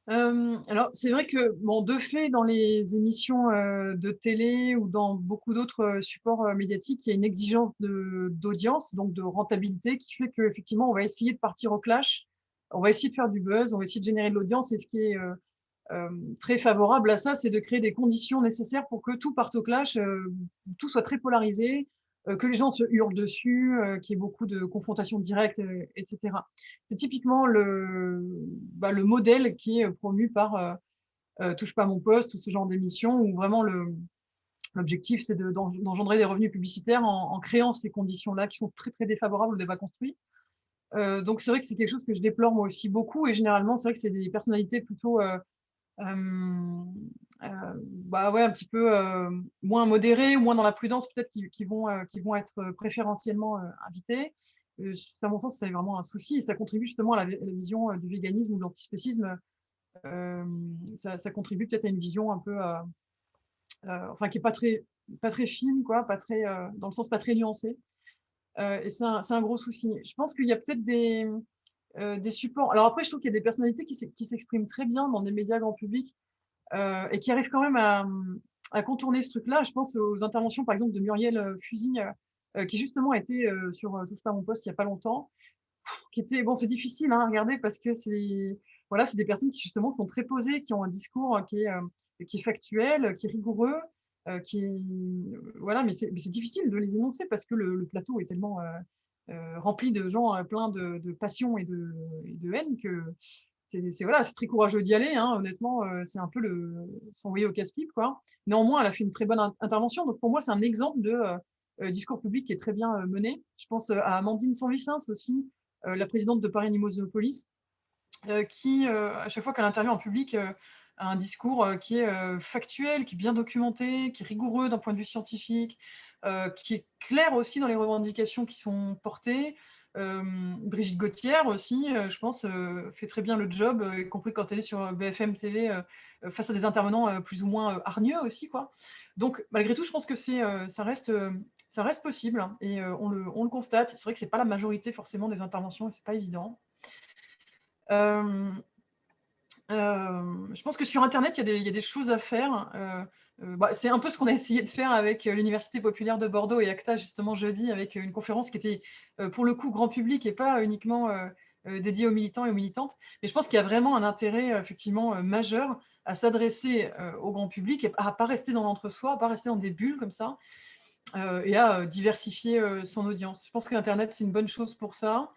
A: Alors, c'est vrai que, bon, de fait, dans les émissions de télé ou dans beaucoup d'autres supports médiatiques, il y a une exigence d'audience, donc de rentabilité, qui fait qu'effectivement, on va essayer de partir au clash, on va essayer de faire du buzz, on va essayer de générer de l'audience, et ce qui est très favorable à ça, c'est de créer des conditions nécessaires pour que tout parte au clash, tout soit très polarisé, que les gens se hurlent dessus, qu'il y ait beaucoup de confrontations directes, etc. C'est typiquement le modèle qui est promu par Touche pas à mon poste ou ce genre d'émission où vraiment l'objectif, c'est d'engendrer des revenus publicitaires en créant ces conditions-là qui sont très, très défavorables au débat construit. Donc c'est vrai que c'est quelque chose que je déplore moi aussi beaucoup et généralement, c'est vrai que c'est des personnalités plutôt bah ouais, un petit peu moins modérés ou moins dans la prudence, peut-être qui vont être préférentiellement invités. À mon sens, c'est vraiment un souci et ça contribue justement à la vision du véganisme ou de l'antispécisme. Ça contribue peut-être à une vision un peu, enfin, qui est pas très fine, quoi, pas très, dans le sens pas très nuancé. Et c'est un gros souci. Je pense qu'il y a peut-être des supports. Alors après, je trouve qu'il y a des personnalités qui s'expriment très bien dans des médias grand public et qui arrive quand même à contourner ce truc-là. Je pense aux interventions, par exemple, de Muriel Fusy, qui justement a été sur Touche pas à mon poste il n'y a pas longtemps, qui était, bon, c'est difficile hein, à regarder parce que voilà, c'est des personnes qui justement sont très posées, qui ont un discours qui est factuel, qui est rigoureux, voilà, mais c'est difficile de les énoncer parce que le plateau est tellement rempli de gens pleins de passion et de haine que voilà, c'est très courageux d'y aller, hein, honnêtement, c'est un peu s'envoyer au casse-pipe, quoi. Néanmoins, elle a fait une très bonne intervention, donc pour moi, c'est un exemple de discours public qui est très bien mené. Je pense à Amandine Sanvicens aussi, la présidente de Paris Animaux qui, à chaque fois qu'elle intervient en public, a un discours qui est factuel, qui est bien documenté, qui est rigoureux d'un point de vue scientifique, qui est clair aussi dans les revendications qui sont portées. Brigitte Gauthier aussi, je pense, fait très bien le job, y compris quand elle est sur BFM TV, face à des intervenants plus ou moins hargneux aussi, quoi. Donc, malgré tout, je pense que ça reste possible hein, et on le constate. C'est vrai que c'est pas la majorité forcément des interventions et c'est pas évident. Je pense que sur internet, il y a des choses à faire. Bah, c'est un peu ce qu'on a essayé de faire avec l'Université populaire de Bordeaux et ACTA justement jeudi, avec une conférence qui était pour le coup grand public et pas uniquement dédiée aux militants et aux militantes. Mais je pense qu'il y a vraiment un intérêt effectivement majeur à s'adresser au grand public et à pas rester dans l'entre-soi, à pas rester dans des bulles comme ça, et à diversifier son audience. Je pense que Internet, c'est une bonne chose pour ça,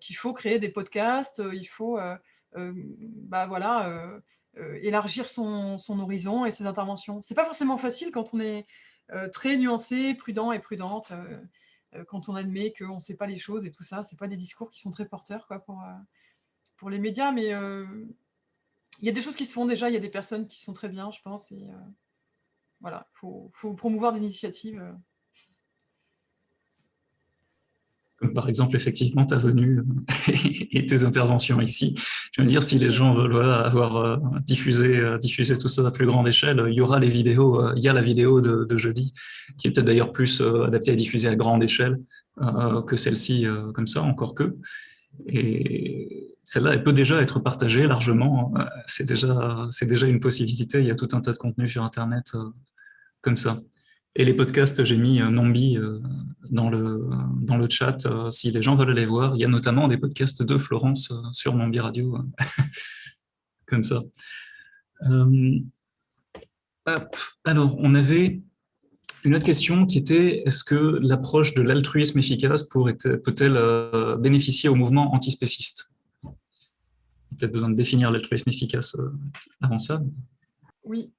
A: qu'il faut créer des podcasts, il faut bah, voilà, élargir son horizon et ses interventions. C'est pas forcément facile quand on est très nuancé, prudent et prudente, quand on admet qu'on ne sait pas les choses et tout ça. C'est pas des discours qui sont très porteurs quoi, pour les médias, mais il y a des choses qui se font déjà, il y a des personnes qui sont très bien, je pense, et voilà, faut promouvoir des initiatives.
B: Comme par exemple, effectivement, ta venue et tes interventions ici. Je veux dire, si les gens veulent voilà, avoir diffusé tout ça à plus grande échelle, il y aura les vidéos, il y a la vidéo de jeudi, qui est peut-être d'ailleurs plus adaptée à diffuser à grande échelle que celle-ci, comme ça, encore que. Et celle-là, elle peut déjà être partagée largement. C'est déjà une possibilité. Il y a tout un tas de contenus sur Internet comme ça. Et les podcasts, j'ai mis Nombi dans le chat. Si les gens veulent aller voir, il y a notamment des podcasts de Florence sur Nombi Radio, comme ça. Alors, on avait une autre question qui était, est-ce que l'approche de l'altruisme efficace peut-elle bénéficier au mouvement antispéciste? Peut-être besoin de définir l'altruisme efficace avant ça.
A: Oui,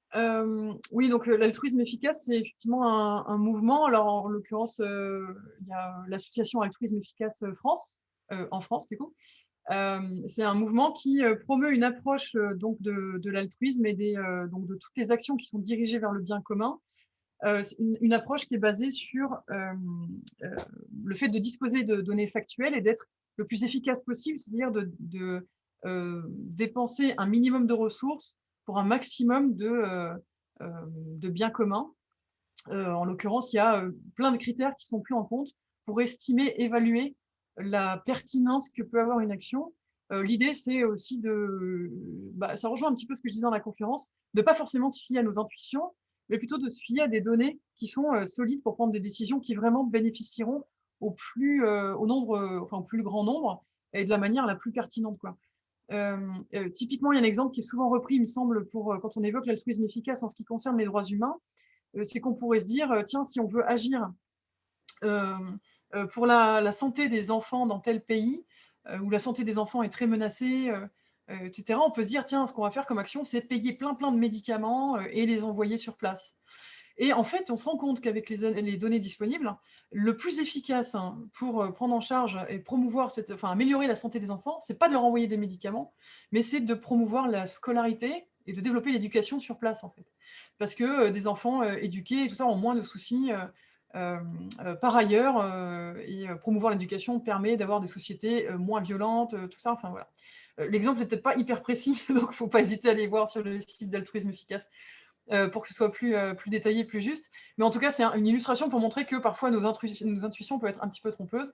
A: Oui, donc l'altruisme efficace, c'est effectivement un mouvement. Alors, en l'occurrence, il y a l'association Altruisme Efficace France, en France, du coup. C'est un mouvement qui promeut une approche donc de l'altruisme et donc de toutes les actions qui sont dirigées vers le bien commun. C'est une approche qui est basée sur le fait de disposer de données factuelles et d'être le plus efficace possible, c'est-à-dire de dépenser un minimum de ressources pour un maximum de biens communs. En l'occurrence, il y a plein de critères qui sont pris en compte pour estimer, évaluer la pertinence que peut avoir une action. L'idée, c'est aussi ça rejoint un petit peu ce que je disais dans la conférence, de pas forcément se fier à nos intuitions, mais plutôt de se fier à des données qui sont solides pour prendre des décisions qui vraiment bénéficieront au plus grand nombre et de la manière la plus pertinente, quoi. Typiquement, il y a un exemple qui est souvent repris, il me semble, pour quand on évoque l'altruisme efficace en ce qui concerne les droits humains. C'est qu'on pourrait se dire, tiens, si on veut agir pour la santé des enfants dans tel pays, où la santé des enfants est très menacée, etc., on peut se dire, tiens, ce qu'on va faire comme action, c'est payer plein de médicaments et les envoyer sur place. Et en fait, on se rend compte qu'avec les données disponibles, le plus efficace pour prendre en charge et promouvoir améliorer la santé des enfants, c'est pas de leur envoyer des médicaments, mais c'est de promouvoir la scolarité et de développer l'éducation sur place, en fait. Parce que des enfants éduqués et tout ça ont moins de soucis par ailleurs, et promouvoir l'éducation permet d'avoir des sociétés moins violentes, tout ça. Enfin voilà. L'exemple n'est peut-être pas hyper précis, donc il ne faut pas hésiter à aller voir sur le site d'Altruisme Efficace pour que ce soit plus détaillé, plus juste. Mais en tout cas, c'est une illustration pour montrer que parfois nos intuitions peuvent être un petit peu trompeuses.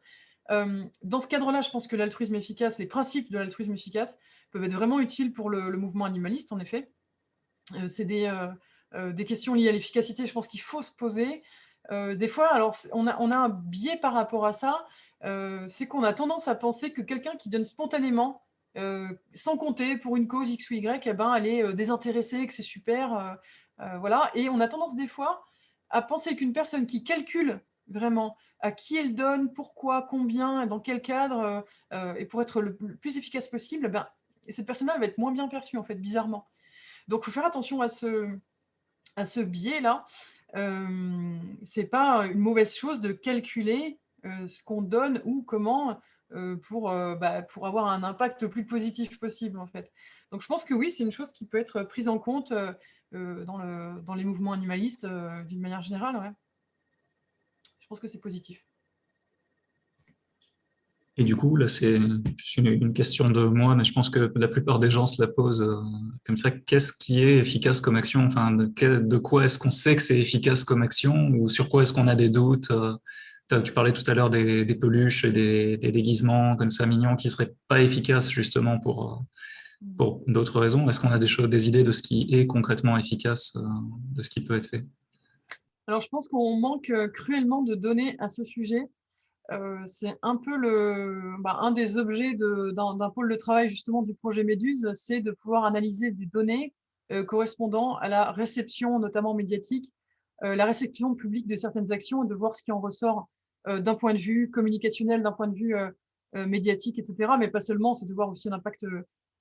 A: Dans ce cadre-là, je pense que l'altruisme efficace, les principes de l'altruisme efficace peuvent être vraiment utiles pour le mouvement animaliste, en effet. C'est des questions liées à l'efficacité, je pense qu'il faut se poser. Des fois, alors on a un biais par rapport à ça, c'est qu'on a tendance à penser que quelqu'un qui donne spontanément, sans compter pour une cause X ou Y, eh ben, elle est désintéressée, que c'est super. Voilà. Et on a tendance des fois à penser qu'une personne qui calcule vraiment à qui elle donne, pourquoi, combien, dans quel cadre, et pour être le plus efficace possible, ben, cette personne-là va être moins bien perçue, en fait, bizarrement. Donc, il faut faire attention à ce biais-là. C'est pas une mauvaise chose de calculer ce qu'on donne ou comment pour avoir un impact le plus positif possible, en fait. Donc, je pense que oui, c'est une chose qui peut être prise en compte dans les mouvements animalistes d'une manière générale. Ouais. Je pense que c'est positif.
B: Et du coup, là, c'est juste une question de moi, mais je pense que la plupart des gens se la posent comme ça. Qu'est-ce qui est efficace comme action? Enfin, de quoi est-ce qu'on sait que c'est efficace comme action ou sur quoi est-ce qu'on a des doutes? Tu parlais tout à l'heure des peluches et des déguisements comme ça mignons qui seraient pas efficaces justement pour d'autres raisons. Est-ce qu'on a des idées de ce qui est concrètement efficace, de ce qui peut être fait?
A: Alors, je pense qu'on manque cruellement de données à ce sujet. C'est un peu un des objets d'un pôle de travail justement du projet Méduse, c'est de pouvoir analyser des données correspondant à la réception, notamment médiatique, la réception publique de certaines actions et de voir ce qui en ressort d'un point de vue communicationnel, d'un point de vue médiatique, etc. Mais pas seulement, c'est de voir aussi l'impact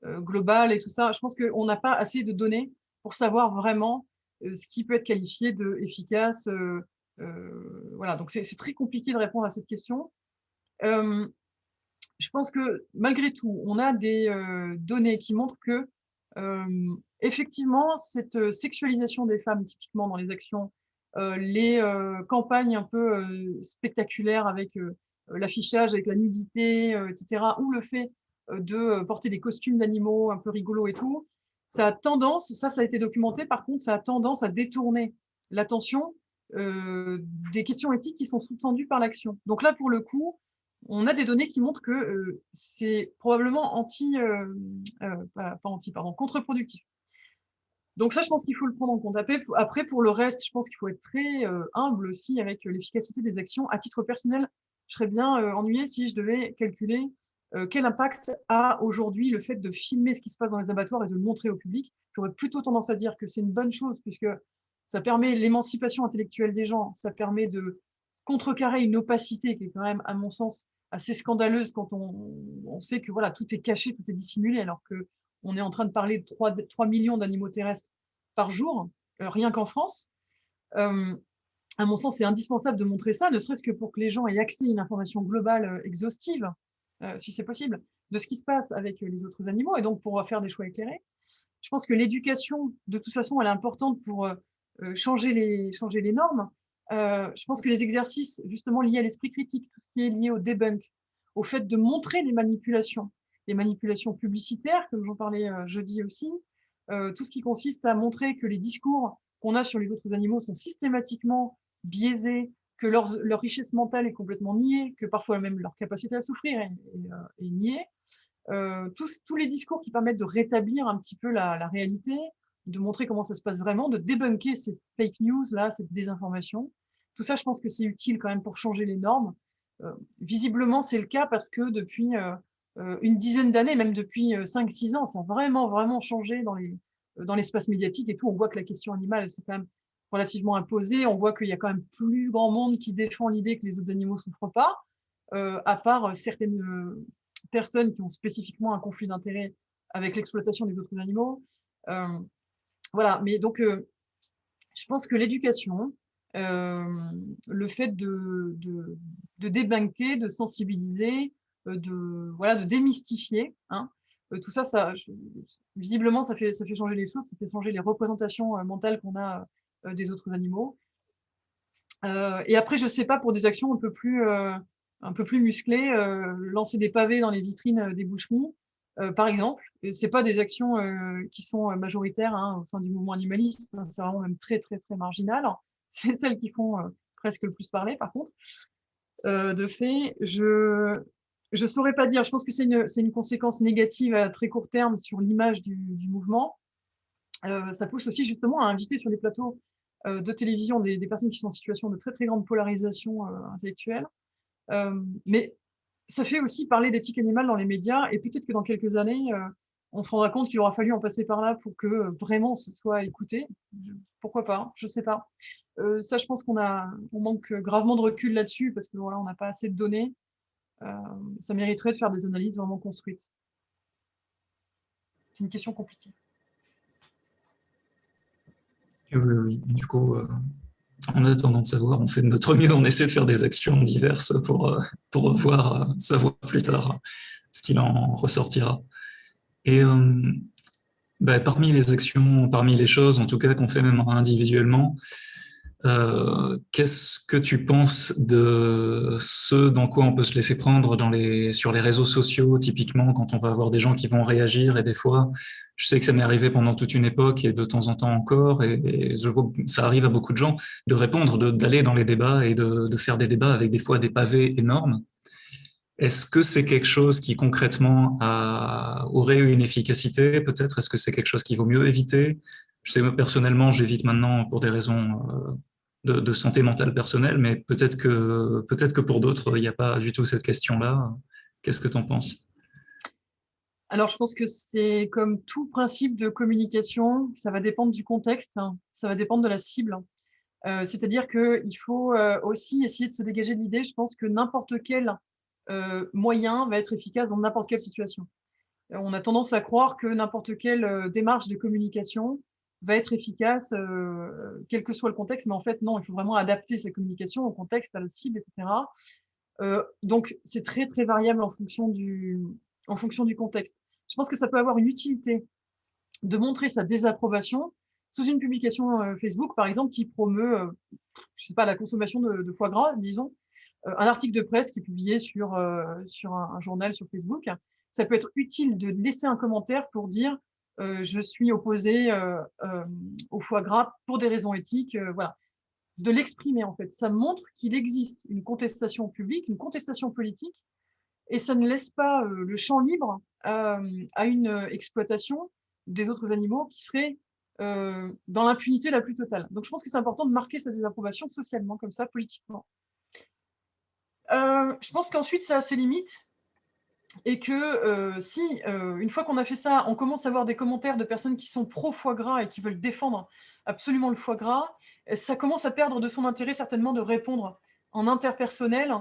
A: global et tout ça. Je pense qu'on n'a pas assez de données pour savoir vraiment ce qui peut être qualifié d'efficace. Voilà, donc c'est très compliqué de répondre à cette question. Euh, je pense que malgré tout, on a des données qui montrent que effectivement, cette sexualisation des femmes, typiquement dans les actions, les campagnes un peu spectaculaires avec l'affichage, avec la nudité, etc., ou le fait de porter des costumes d'animaux un peu rigolos et tout, ça a tendance, ça a été documenté, par contre, ça a tendance à détourner l'attention euh, des questions éthiques qui sont sous-tendues par l'action. Donc là, pour le coup, on a des données qui montrent que c'est probablement pas anti, pardon, contre-productif. Donc ça, je pense qu'il faut le prendre en compte. Après, pour le reste, je pense qu'il faut être très humble aussi avec l'efficacité des actions. À titre personnel, je serais bien ennuyée si je devais calculer quel impact a aujourd'hui le fait de filmer ce qui se passe dans les abattoirs et de le montrer au public. J'aurais plutôt tendance à dire que c'est une bonne chose puisque ça permet l'émancipation intellectuelle des gens, ça permet de contrecarrer une opacité qui est quand même, à mon sens, assez scandaleuse quand on sait que voilà, tout est caché, tout est dissimulé, alors que on est en train de parler de 3 millions d'animaux terrestres par jour. rien qu'en France. À mon sens, c'est indispensable de montrer ça, ne serait-ce que pour que les gens aient accès à une information globale exhaustive, si c'est possible, de ce qui se passe avec les autres animaux, et donc pour faire des choix éclairés. Je pense que l'éducation, de toute façon, elle est importante pour changer les normes. Je pense que les exercices, justement, liés à l'esprit critique, tout ce qui est lié au debunk, au fait de montrer les manipulations publicitaires, comme j'en parlais jeudi aussi, tout ce qui consiste à montrer que les discours qu'on a sur les autres animaux sont systématiquement biaisés, que leur richesse mentale est complètement niée, que parfois même leur capacité à souffrir est niée. Tous les discours qui permettent de rétablir un petit peu la réalité, de montrer comment ça se passe vraiment, de débunker ces fake news, là, cette désinformation. Tout ça, je pense que c'est utile quand même pour changer les normes. Visiblement, c'est le cas parce que depuis une dizaine d'années, même depuis 5-6 ans, ça a vraiment, vraiment changé dans l'espace médiatique et tout. On voit que la question animale, c'est quand même relativement imposée. On voit qu'il y a quand même plus grand monde qui défend l'idée que les autres animaux ne souffrent pas, à part certaines personnes qui ont spécifiquement un conflit d'intérêt avec l'exploitation des autres animaux. Voilà, mais donc je pense que l'éducation, le fait de débunker, de sensibiliser, voilà, de démystifier, hein, tout ça, visiblement, ça fait changer les choses, ça fait changer les représentations mentales qu'on a des autres animaux. Et après, je sais pas, pour des actions un peu plus musclées, lancer des pavés dans les vitrines des boucheries, par exemple. C'est pas des actions qui sont majoritaires hein, au sein du mouvement animaliste, hein, c'est vraiment même très, très, très marginal. C'est celles qui font presque le plus parler, par contre. De fait, je saurais pas dire. Je pense que c'est une conséquence négative à très court terme sur l'image du mouvement. Ça pousse aussi justement à inviter sur les plateaux de télévision des personnes qui sont en situation de très très grande polarisation intellectuelle. Mais ça fait aussi parler d'éthique animale dans les médias, et peut-être que dans quelques années, on se rendra compte qu'il aura fallu en passer par là pour que vraiment ce soit écouté. Pourquoi pas, je sais pas. Ça, je pense on manque gravement de recul là-dessus, parce que voilà, on n'a pas assez de données. Ça mériterait de faire des analyses vraiment construites. C'est une question compliquée.
B: Oui, oui. Du coup, en attendant de savoir, on fait de notre mieux, on essaie de faire des actions diverses pour savoir plus tard ce qu'il en ressortira. Et parmi les actions, parmi les choses, en tout cas, qu'on fait même individuellement, qu'est-ce que tu penses de ce dans quoi on peut se laisser prendre sur les réseaux sociaux, typiquement, quand on va avoir des gens qui vont réagir, et des fois, je sais que ça m'est arrivé pendant toute une époque et de temps en temps encore, et je vois que ça arrive à beaucoup de gens, de répondre, d'aller dans les débats et de faire des débats avec des fois des pavés énormes. Est-ce que c'est quelque chose qui concrètement aurait eu une efficacité peut-être? Est-ce que c'est quelque chose qu'il vaut mieux éviter? Je sais, moi, personnellement, j'évite maintenant pour des raisons de santé mentale personnelle, mais peut-être que pour d'autres, il n'y a pas du tout cette question-là. Qu'est-ce que tu en penses?
A: Alors, je pense que c'est comme tout principe de communication, ça va dépendre du contexte, hein, ça va dépendre de la cible. C'est-à-dire qu'il faut aussi essayer de se dégager de l'idée, je pense que n'importe quel moyen va être efficace dans n'importe quelle situation. On a tendance à croire que n'importe quelle démarche de communication va être efficace, quel que soit le contexte, mais en fait, non, il faut vraiment adapter sa communication au contexte, à la cible, etc. Donc, c'est très, très variable en fonction du contexte. Je pense que ça peut avoir une utilité de montrer sa désapprobation sous une publication Facebook, par exemple, qui promeut, je sais pas, la consommation de foie gras, disons, un article de presse qui est publié sur un journal sur Facebook. Ça peut être utile de laisser un commentaire pour dire je suis opposé au foie gras pour des raisons éthiques, voilà, de l'exprimer en fait. Ça montre qu'il existe une contestation publique, une contestation politique, et ça ne laisse pas le champ libre à une exploitation des autres animaux qui serait dans l'impunité la plus totale. Donc je pense que c'est important de marquer sa désapprobation socialement, comme ça, politiquement. Je pense qu'ensuite, ça a ses limites, et que si, une fois qu'on a fait ça, on commence à avoir des commentaires de personnes qui sont pro-foie gras et qui veulent défendre absolument le foie gras, ça commence à perdre de son intérêt certainement de répondre en interpersonnel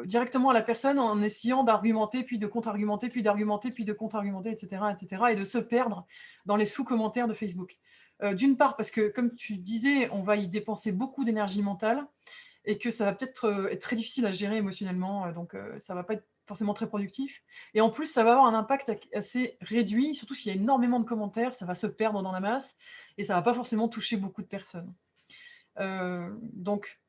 A: directement à la personne en essayant d'argumenter, puis de contre-argumenter, puis d'argumenter, puis de contre-argumenter, etc., etc., et de se perdre dans les sous-commentaires de Facebook. D'une part, parce que, comme tu disais, on va y dépenser beaucoup d'énergie mentale et que ça va peut-être être très difficile à gérer émotionnellement, donc ça ne va pas être forcément très productif. Et en plus, ça va avoir un impact assez réduit, surtout s'il y a énormément de commentaires, ça va se perdre dans la masse et ça ne va pas forcément toucher beaucoup de personnes. Donc,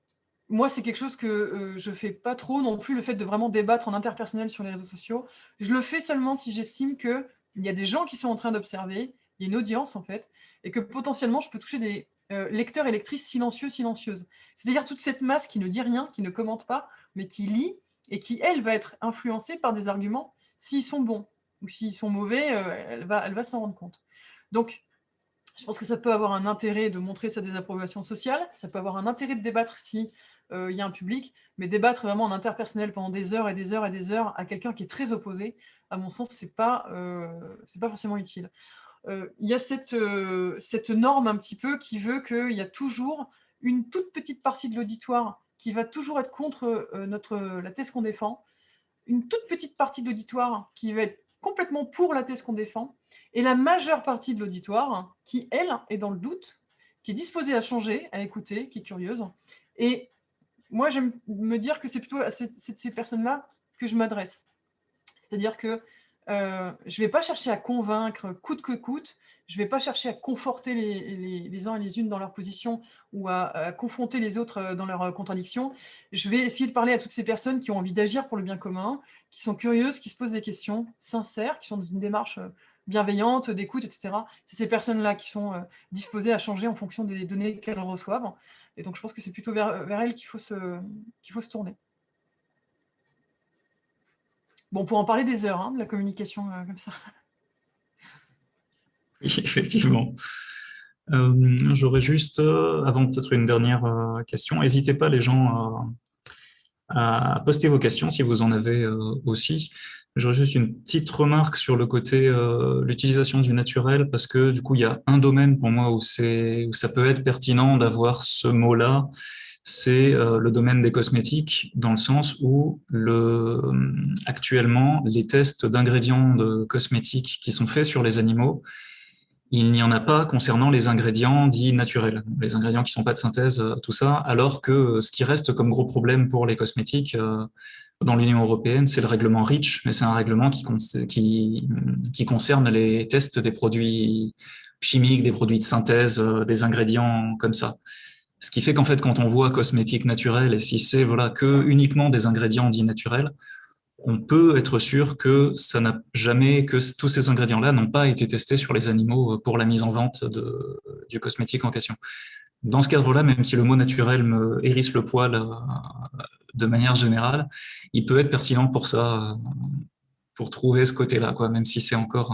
A: moi, c'est quelque chose que je ne fais pas trop non plus, le fait de vraiment débattre en interpersonnel sur les réseaux sociaux. Je le fais seulement si j'estime qu'il y a des gens qui sont en train d'observer, il y a une audience en fait, et que potentiellement je peux toucher des lecteurs et lectrices silencieux, silencieuses. C'est-à-dire toute cette masse qui ne dit rien, qui ne commente pas, mais qui lit et qui, elle, va être influencée par des arguments s'ils sont bons ou s'ils sont mauvais, elle va s'en rendre compte. Donc, je pense que ça peut avoir un intérêt de montrer sa désapprobation sociale, ça peut avoir un intérêt de débattre si il y a un public, mais débattre vraiment en interpersonnel pendant des heures et des heures et des heures à quelqu'un qui est très opposé, à mon sens, c'est pas forcément utile. Il y a cette norme un petit peu qui veut qu'il y a toujours une toute petite partie de l'auditoire qui va toujours être contre la thèse qu'on défend, une toute petite partie de l'auditoire qui va être complètement pour la thèse qu'on défend, et la majeure partie de l'auditoire qui, elle, est dans le doute, qui est disposée à changer, à écouter, qui est curieuse. Et moi, j'aime me dire que c'est plutôt à ces personnes-là que je m'adresse. C'est-à-dire que je ne vais pas chercher à convaincre coûte que coûte, je ne vais pas chercher à conforter les uns et les unes dans leur position ou à confronter les autres dans leurs contradictions. Je vais essayer de parler à toutes ces personnes qui ont envie d'agir pour le bien commun, qui sont curieuses, qui se posent des questions sincères, qui sont dans une démarche bienveillante, d'écoute, etc. C'est ces personnes-là qui sont disposées à changer en fonction des données qu'elles reçoivent. Et donc, je pense que c'est plutôt vers elles qu'il faut se tourner. Bon, on pourrait en parler des heures, hein, de la communication comme ça.
B: Oui, effectivement. J'aurais juste, avant peut-être une dernière question, n'hésitez pas les gens à poster vos questions si vous en avez aussi. J'aurais juste une petite remarque sur le côté l'utilisation du naturel, parce que du coup, il y a un domaine pour moi où ça peut être pertinent d'avoir ce mot-là, c'est le domaine des cosmétiques, dans le sens où actuellement, les tests d'ingrédients de cosmétiques qui sont faits sur les animaux, il n'y en a pas concernant les ingrédients dits naturels, les ingrédients qui ne sont pas de synthèse, tout ça, alors que ce qui reste comme gros problème pour les cosmétiques dans l'Union européenne, c'est le règlement REACH, mais c'est un règlement qui concerne les tests des produits chimiques, des produits de synthèse, des ingrédients comme ça. Ce qui fait qu'en fait, quand on voit cosmétiques naturels, et si c'est voilà, que uniquement des ingrédients dits naturels, on peut être sûr que ça n'a jamais, que tous ces ingrédients-là n'ont pas été testés sur les animaux pour la mise en vente du cosmétique en question. Dans ce cadre-là, même si le mot naturel me hérisse le poil de manière générale, il peut être pertinent pour ça, pour trouver ce côté-là, quoi, même si c'est encore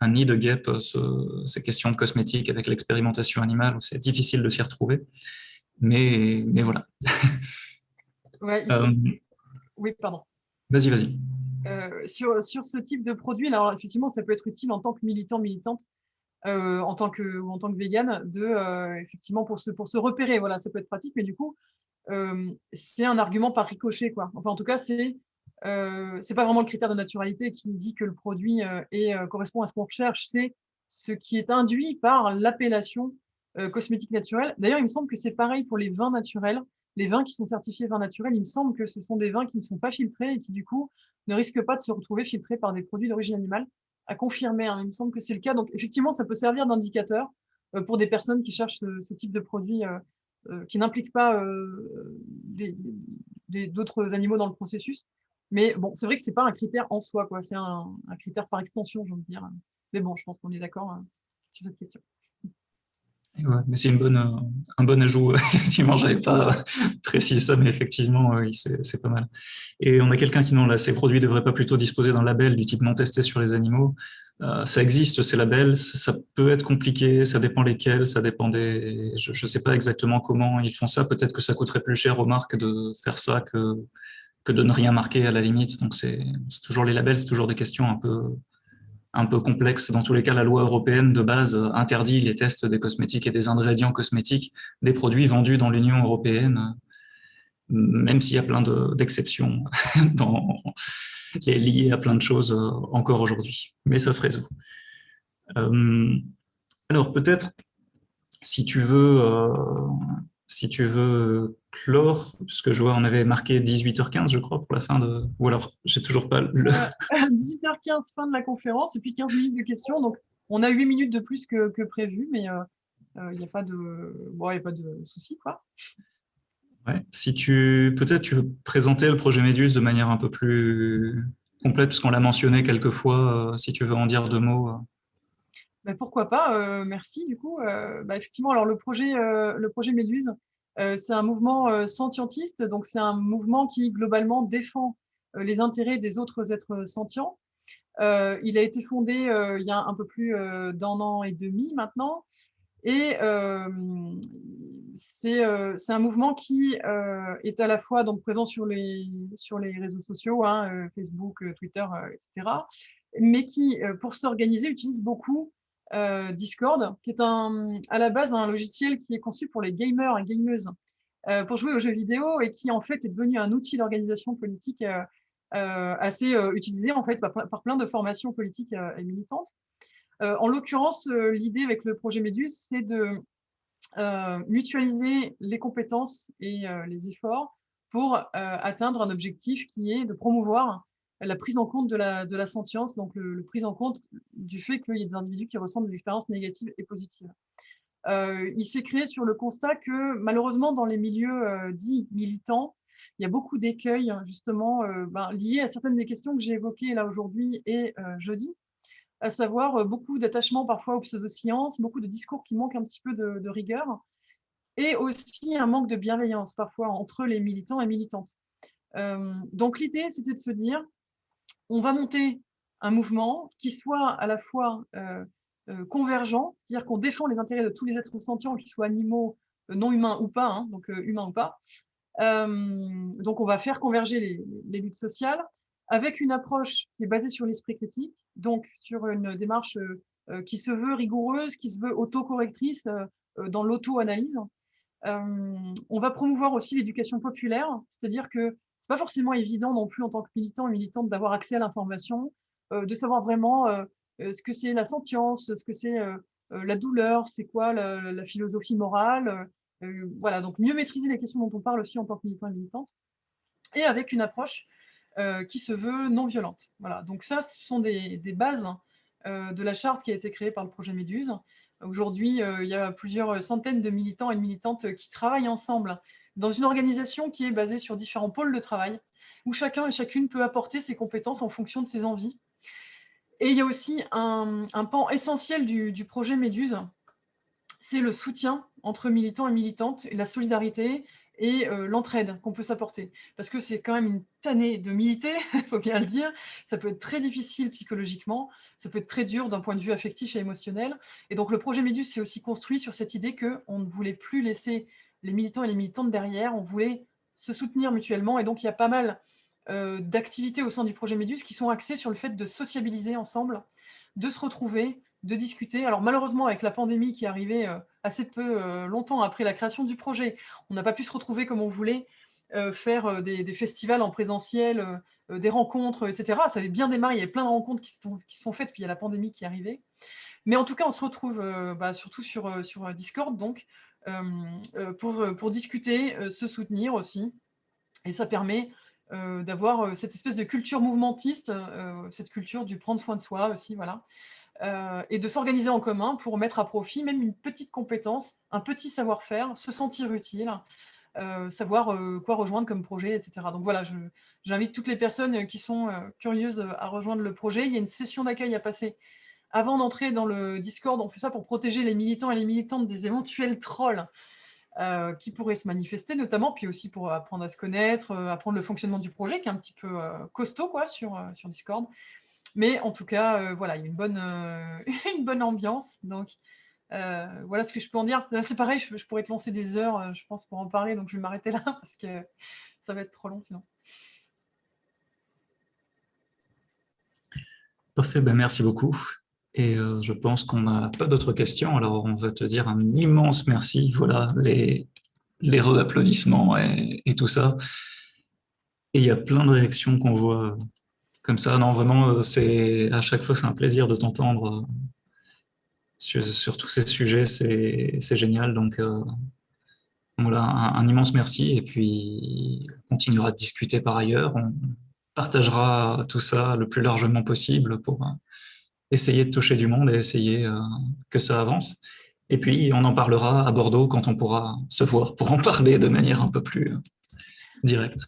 B: un nid de guêpe, ces questions de cosmétique avec l'expérimentation animale, où c'est difficile de s'y retrouver. Mais voilà.
A: Ouais,
B: Euh,
A: oui, pardon.
B: vas-y.
A: Sur ce type de produit, alors effectivement, ça peut être utile en tant que militant, militante, en tant que végane, effectivement, pour se repérer. Voilà, ça peut être pratique, mais du coup, c'est un argument par ricochet, quoi. Enfin, en tout cas, c'est pas vraiment le critère de naturalité qui dit que le produit correspond à ce qu'on recherche, c'est ce qui est induit par l'appellation cosmétique naturelle. D'ailleurs, il me semble que c'est pareil pour les vins naturels. Les vins qui sont certifiés vins naturels, il me semble que ce sont des vins qui ne sont pas filtrés et qui, du coup, ne risquent pas de se retrouver filtrés par des produits d'origine animale. À confirmer, hein, il me semble que c'est le cas. Donc, effectivement, ça peut servir d'indicateur pour des personnes qui cherchent ce type de produit qui n'implique pas d'autres animaux dans le processus. Mais bon, c'est vrai que c'est pas un critère en soi, quoi. C'est un critère par extension, j'ai envie de dire. Mais bon, je pense qu'on est d'accord sur cette question.
B: Ouais, mais c'est un bon ajout. Effectivement, j'avais pas précisé ça, mais effectivement, oui, c'est pas mal. Et on a quelqu'un qui non, là, ces produits devraient pas plutôt disposer d'un label du type non testé sur les animaux. Ça existe, ces labels. Ça peut être compliqué. Ça dépend lesquels. Ça dépend des. Je sais pas exactement comment ils font ça. Peut-être que ça coûterait plus cher aux marques de faire ça que de ne rien marquer à la limite. Donc c'est toujours les labels, c'est toujours des questions un peu complexe. Dans tous les cas, la loi européenne de base interdit les tests des cosmétiques et des ingrédients cosmétiques des produits vendus dans l'Union européenne, même s'il y a plein d'exceptions liées à plein de choses encore aujourd'hui. Mais ça se résout. Alors peut-être si tu veux, clore, parce que je vois, on avait marqué 18h15, je crois, pour la fin de... Ou alors, j'ai toujours pas le...
A: 18h15, fin de la conférence, et puis 15 minutes de questions. Donc, on a 8 minutes de plus que prévu, mais il n'y a pas de, bon, y a pas de souci, quoi.
B: Ouais. Si peut-être tu veux présenter le projet Méduse de manière un peu plus complète, puisqu'on l'a mentionné quelques fois, si tu veux en dire deux mots.
A: Bah, pourquoi pas, merci du coup. Bah, effectivement, alors le projet Méduse, c'est un mouvement sentientiste, donc c'est un mouvement qui globalement défend les intérêts des autres êtres sentients. Il a été fondé il y a un peu plus d'un an et demi maintenant, et c'est un mouvement qui est à la fois donc présent sur les réseaux sociaux, hein, Facebook, Twitter, etc., mais qui, pour s'organiser, utilise beaucoup Discord, qui est à la base un logiciel qui est conçu pour les gamers et gameuses, pour jouer aux jeux vidéo, et qui en fait est devenu un outil d'organisation politique assez utilisé en fait par plein de formations politiques et militantes. En l'occurrence, l'idée avec le projet Méduse, c'est de mutualiser les compétences et les efforts pour atteindre un objectif qui est de promouvoir la prise en compte de la sentience, donc le prise en compte du fait qu'il y a des individus qui ressentent des expériences négatives et positives. Il s'est créé sur le constat que malheureusement dans les milieux dits militants, il y a beaucoup d'écueils justement liés à certaines des questions que j'ai évoquées là aujourd'hui et jeudi, à savoir beaucoup d'attachement parfois aux pseudosciences, beaucoup de discours qui manquent un petit peu de rigueur, et aussi un manque de bienveillance parfois entre les militants et militantes. Donc l'idée, c'était de se dire, on va monter un mouvement qui soit à la fois convergent, c'est-à-dire qu'on défend les intérêts de tous les êtres sentients, qu'ils soient animaux, non humains ou pas, hein, donc humains ou pas. Donc on va faire converger les luttes sociales avec une approche qui est basée sur l'esprit critique, donc sur une démarche qui se veut rigoureuse, qui se veut autocorrectrice dans l'auto-analyse. On va promouvoir aussi l'éducation populaire, c'est-à-dire que c'est pas forcément évident non plus en tant que militant et militante d'avoir accès à l'information, de savoir vraiment ce que c'est la sentience, ce que c'est la douleur, c'est quoi la philosophie morale. Voilà, donc mieux maîtriser les questions dont on parle aussi en tant que militant et militante, et avec une approche qui se veut non violente. Voilà, donc ça, ce sont des bases de la charte qui a été créée par le projet Méduse. Aujourd'hui, il y a plusieurs centaines de militants et de militantes qui travaillent ensemble dans une organisation qui est basée sur différents pôles de travail, où chacun et chacune peut apporter ses compétences en fonction de ses envies. Et il y a aussi un pan essentiel du projet Méduse, c'est le soutien entre militants et militantes, et la solidarité et l'entraide qu'on peut s'apporter. Parce que c'est quand même une tannée de militer, il faut bien le dire. Ça peut être très difficile psychologiquement, ça peut être très dur d'un point de vue affectif et émotionnel. Et donc le projet Méduse s'est aussi construit sur cette idée qu'on ne voulait plus laisser les militants et les militantes derrière, on voulait se soutenir mutuellement. Et donc il y a pas mal d'activités au sein du projet Méduse qui sont axées sur le fait de sociabiliser ensemble, de se retrouver, de discuter. Alors malheureusement, avec la pandémie qui est arrivée assez peu longtemps après la création du projet, on n'a pas pu se retrouver comme on voulait, faire des festivals en présentiel, des rencontres, etc. Ça avait bien démarré, il y a plein de rencontres qui sont faites, puis il y a la pandémie qui est arrivée. Mais en tout cas, on se retrouve surtout sur Discord, donc, pour discuter, se soutenir aussi. Et ça permet d'avoir cette espèce de culture mouvementiste, cette culture du prendre soin de soi aussi, voilà. Et de s'organiser en commun pour mettre à profit même une petite compétence, un petit savoir-faire, se sentir utile, savoir quoi rejoindre comme projet, etc. Donc voilà, j'invite toutes les personnes qui sont curieuses à rejoindre le projet. Il y a une session d'accueil à passer avant d'entrer dans le Discord. On fait ça pour protéger les militants et les militantes des éventuels trolls qui pourraient se manifester notamment, puis aussi pour apprendre à se connaître, apprendre le fonctionnement du projet qui est un petit peu costaud quoi, sur Discord. Mais en tout cas, voilà, il y a une bonne, une bonne ambiance. Donc, voilà ce que je peux en dire. Là, c'est pareil, je pourrais te lancer des heures, je pense, pour en parler. Donc, je vais m'arrêter là parce que ça va être trop long sinon.
B: Parfait, ben merci beaucoup. Et je pense qu'on n'a pas d'autres questions. Alors, on va te dire un immense merci. Voilà, les re-applaudissements et tout ça. Et il y a plein de réactions qu'on voit comme ça. Non, vraiment, à chaque fois, c'est un plaisir de t'entendre. sur tous ces sujets, c'est génial. Donc, voilà, un immense merci. Et puis, on continuera de discuter par ailleurs. On partagera tout ça le plus largement possible pour essayer de toucher du monde et essayer que ça avance. Et puis, on en parlera à Bordeaux quand on pourra se voir pour en parler de manière un peu plus directe.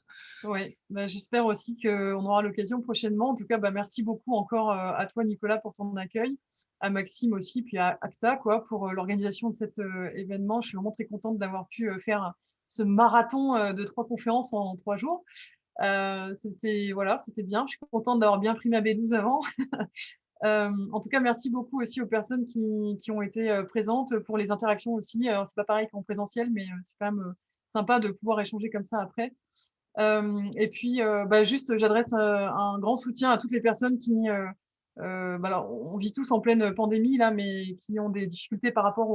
A: Oui, bah, j'espère aussi qu'on aura l'occasion prochainement. En tout cas, bah, merci beaucoup encore à toi, Nicolas, pour ton accueil, à Maxime aussi, puis à ACTA quoi, pour l'organisation de cet événement. Je suis vraiment très contente d'avoir pu faire ce marathon de 3 conférences en 3 jours. Voilà, c'était bien. Je suis contente d'avoir bien pris ma B12 avant. En tout cas, merci beaucoup aussi aux personnes qui ont été présentes pour les interactions aussi. C'est pas pareil qu'en présentiel, mais c'est quand même sympa de pouvoir échanger comme ça après. Et puis, bah, juste, j'adresse un grand soutien à toutes les personnes qui, bah, alors, on vit tous en pleine pandémie là, mais qui ont des difficultés par rapport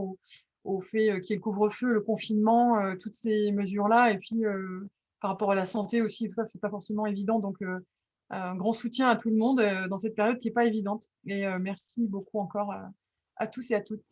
A: au fait qu'il y ait le couvre-feu, le confinement, toutes ces mesures-là, et puis par rapport à la santé aussi, tout ça, c'est pas forcément évident. Donc, un grand soutien à tout le monde dans cette période qui est pas évidente. Et merci beaucoup encore à tous et à toutes.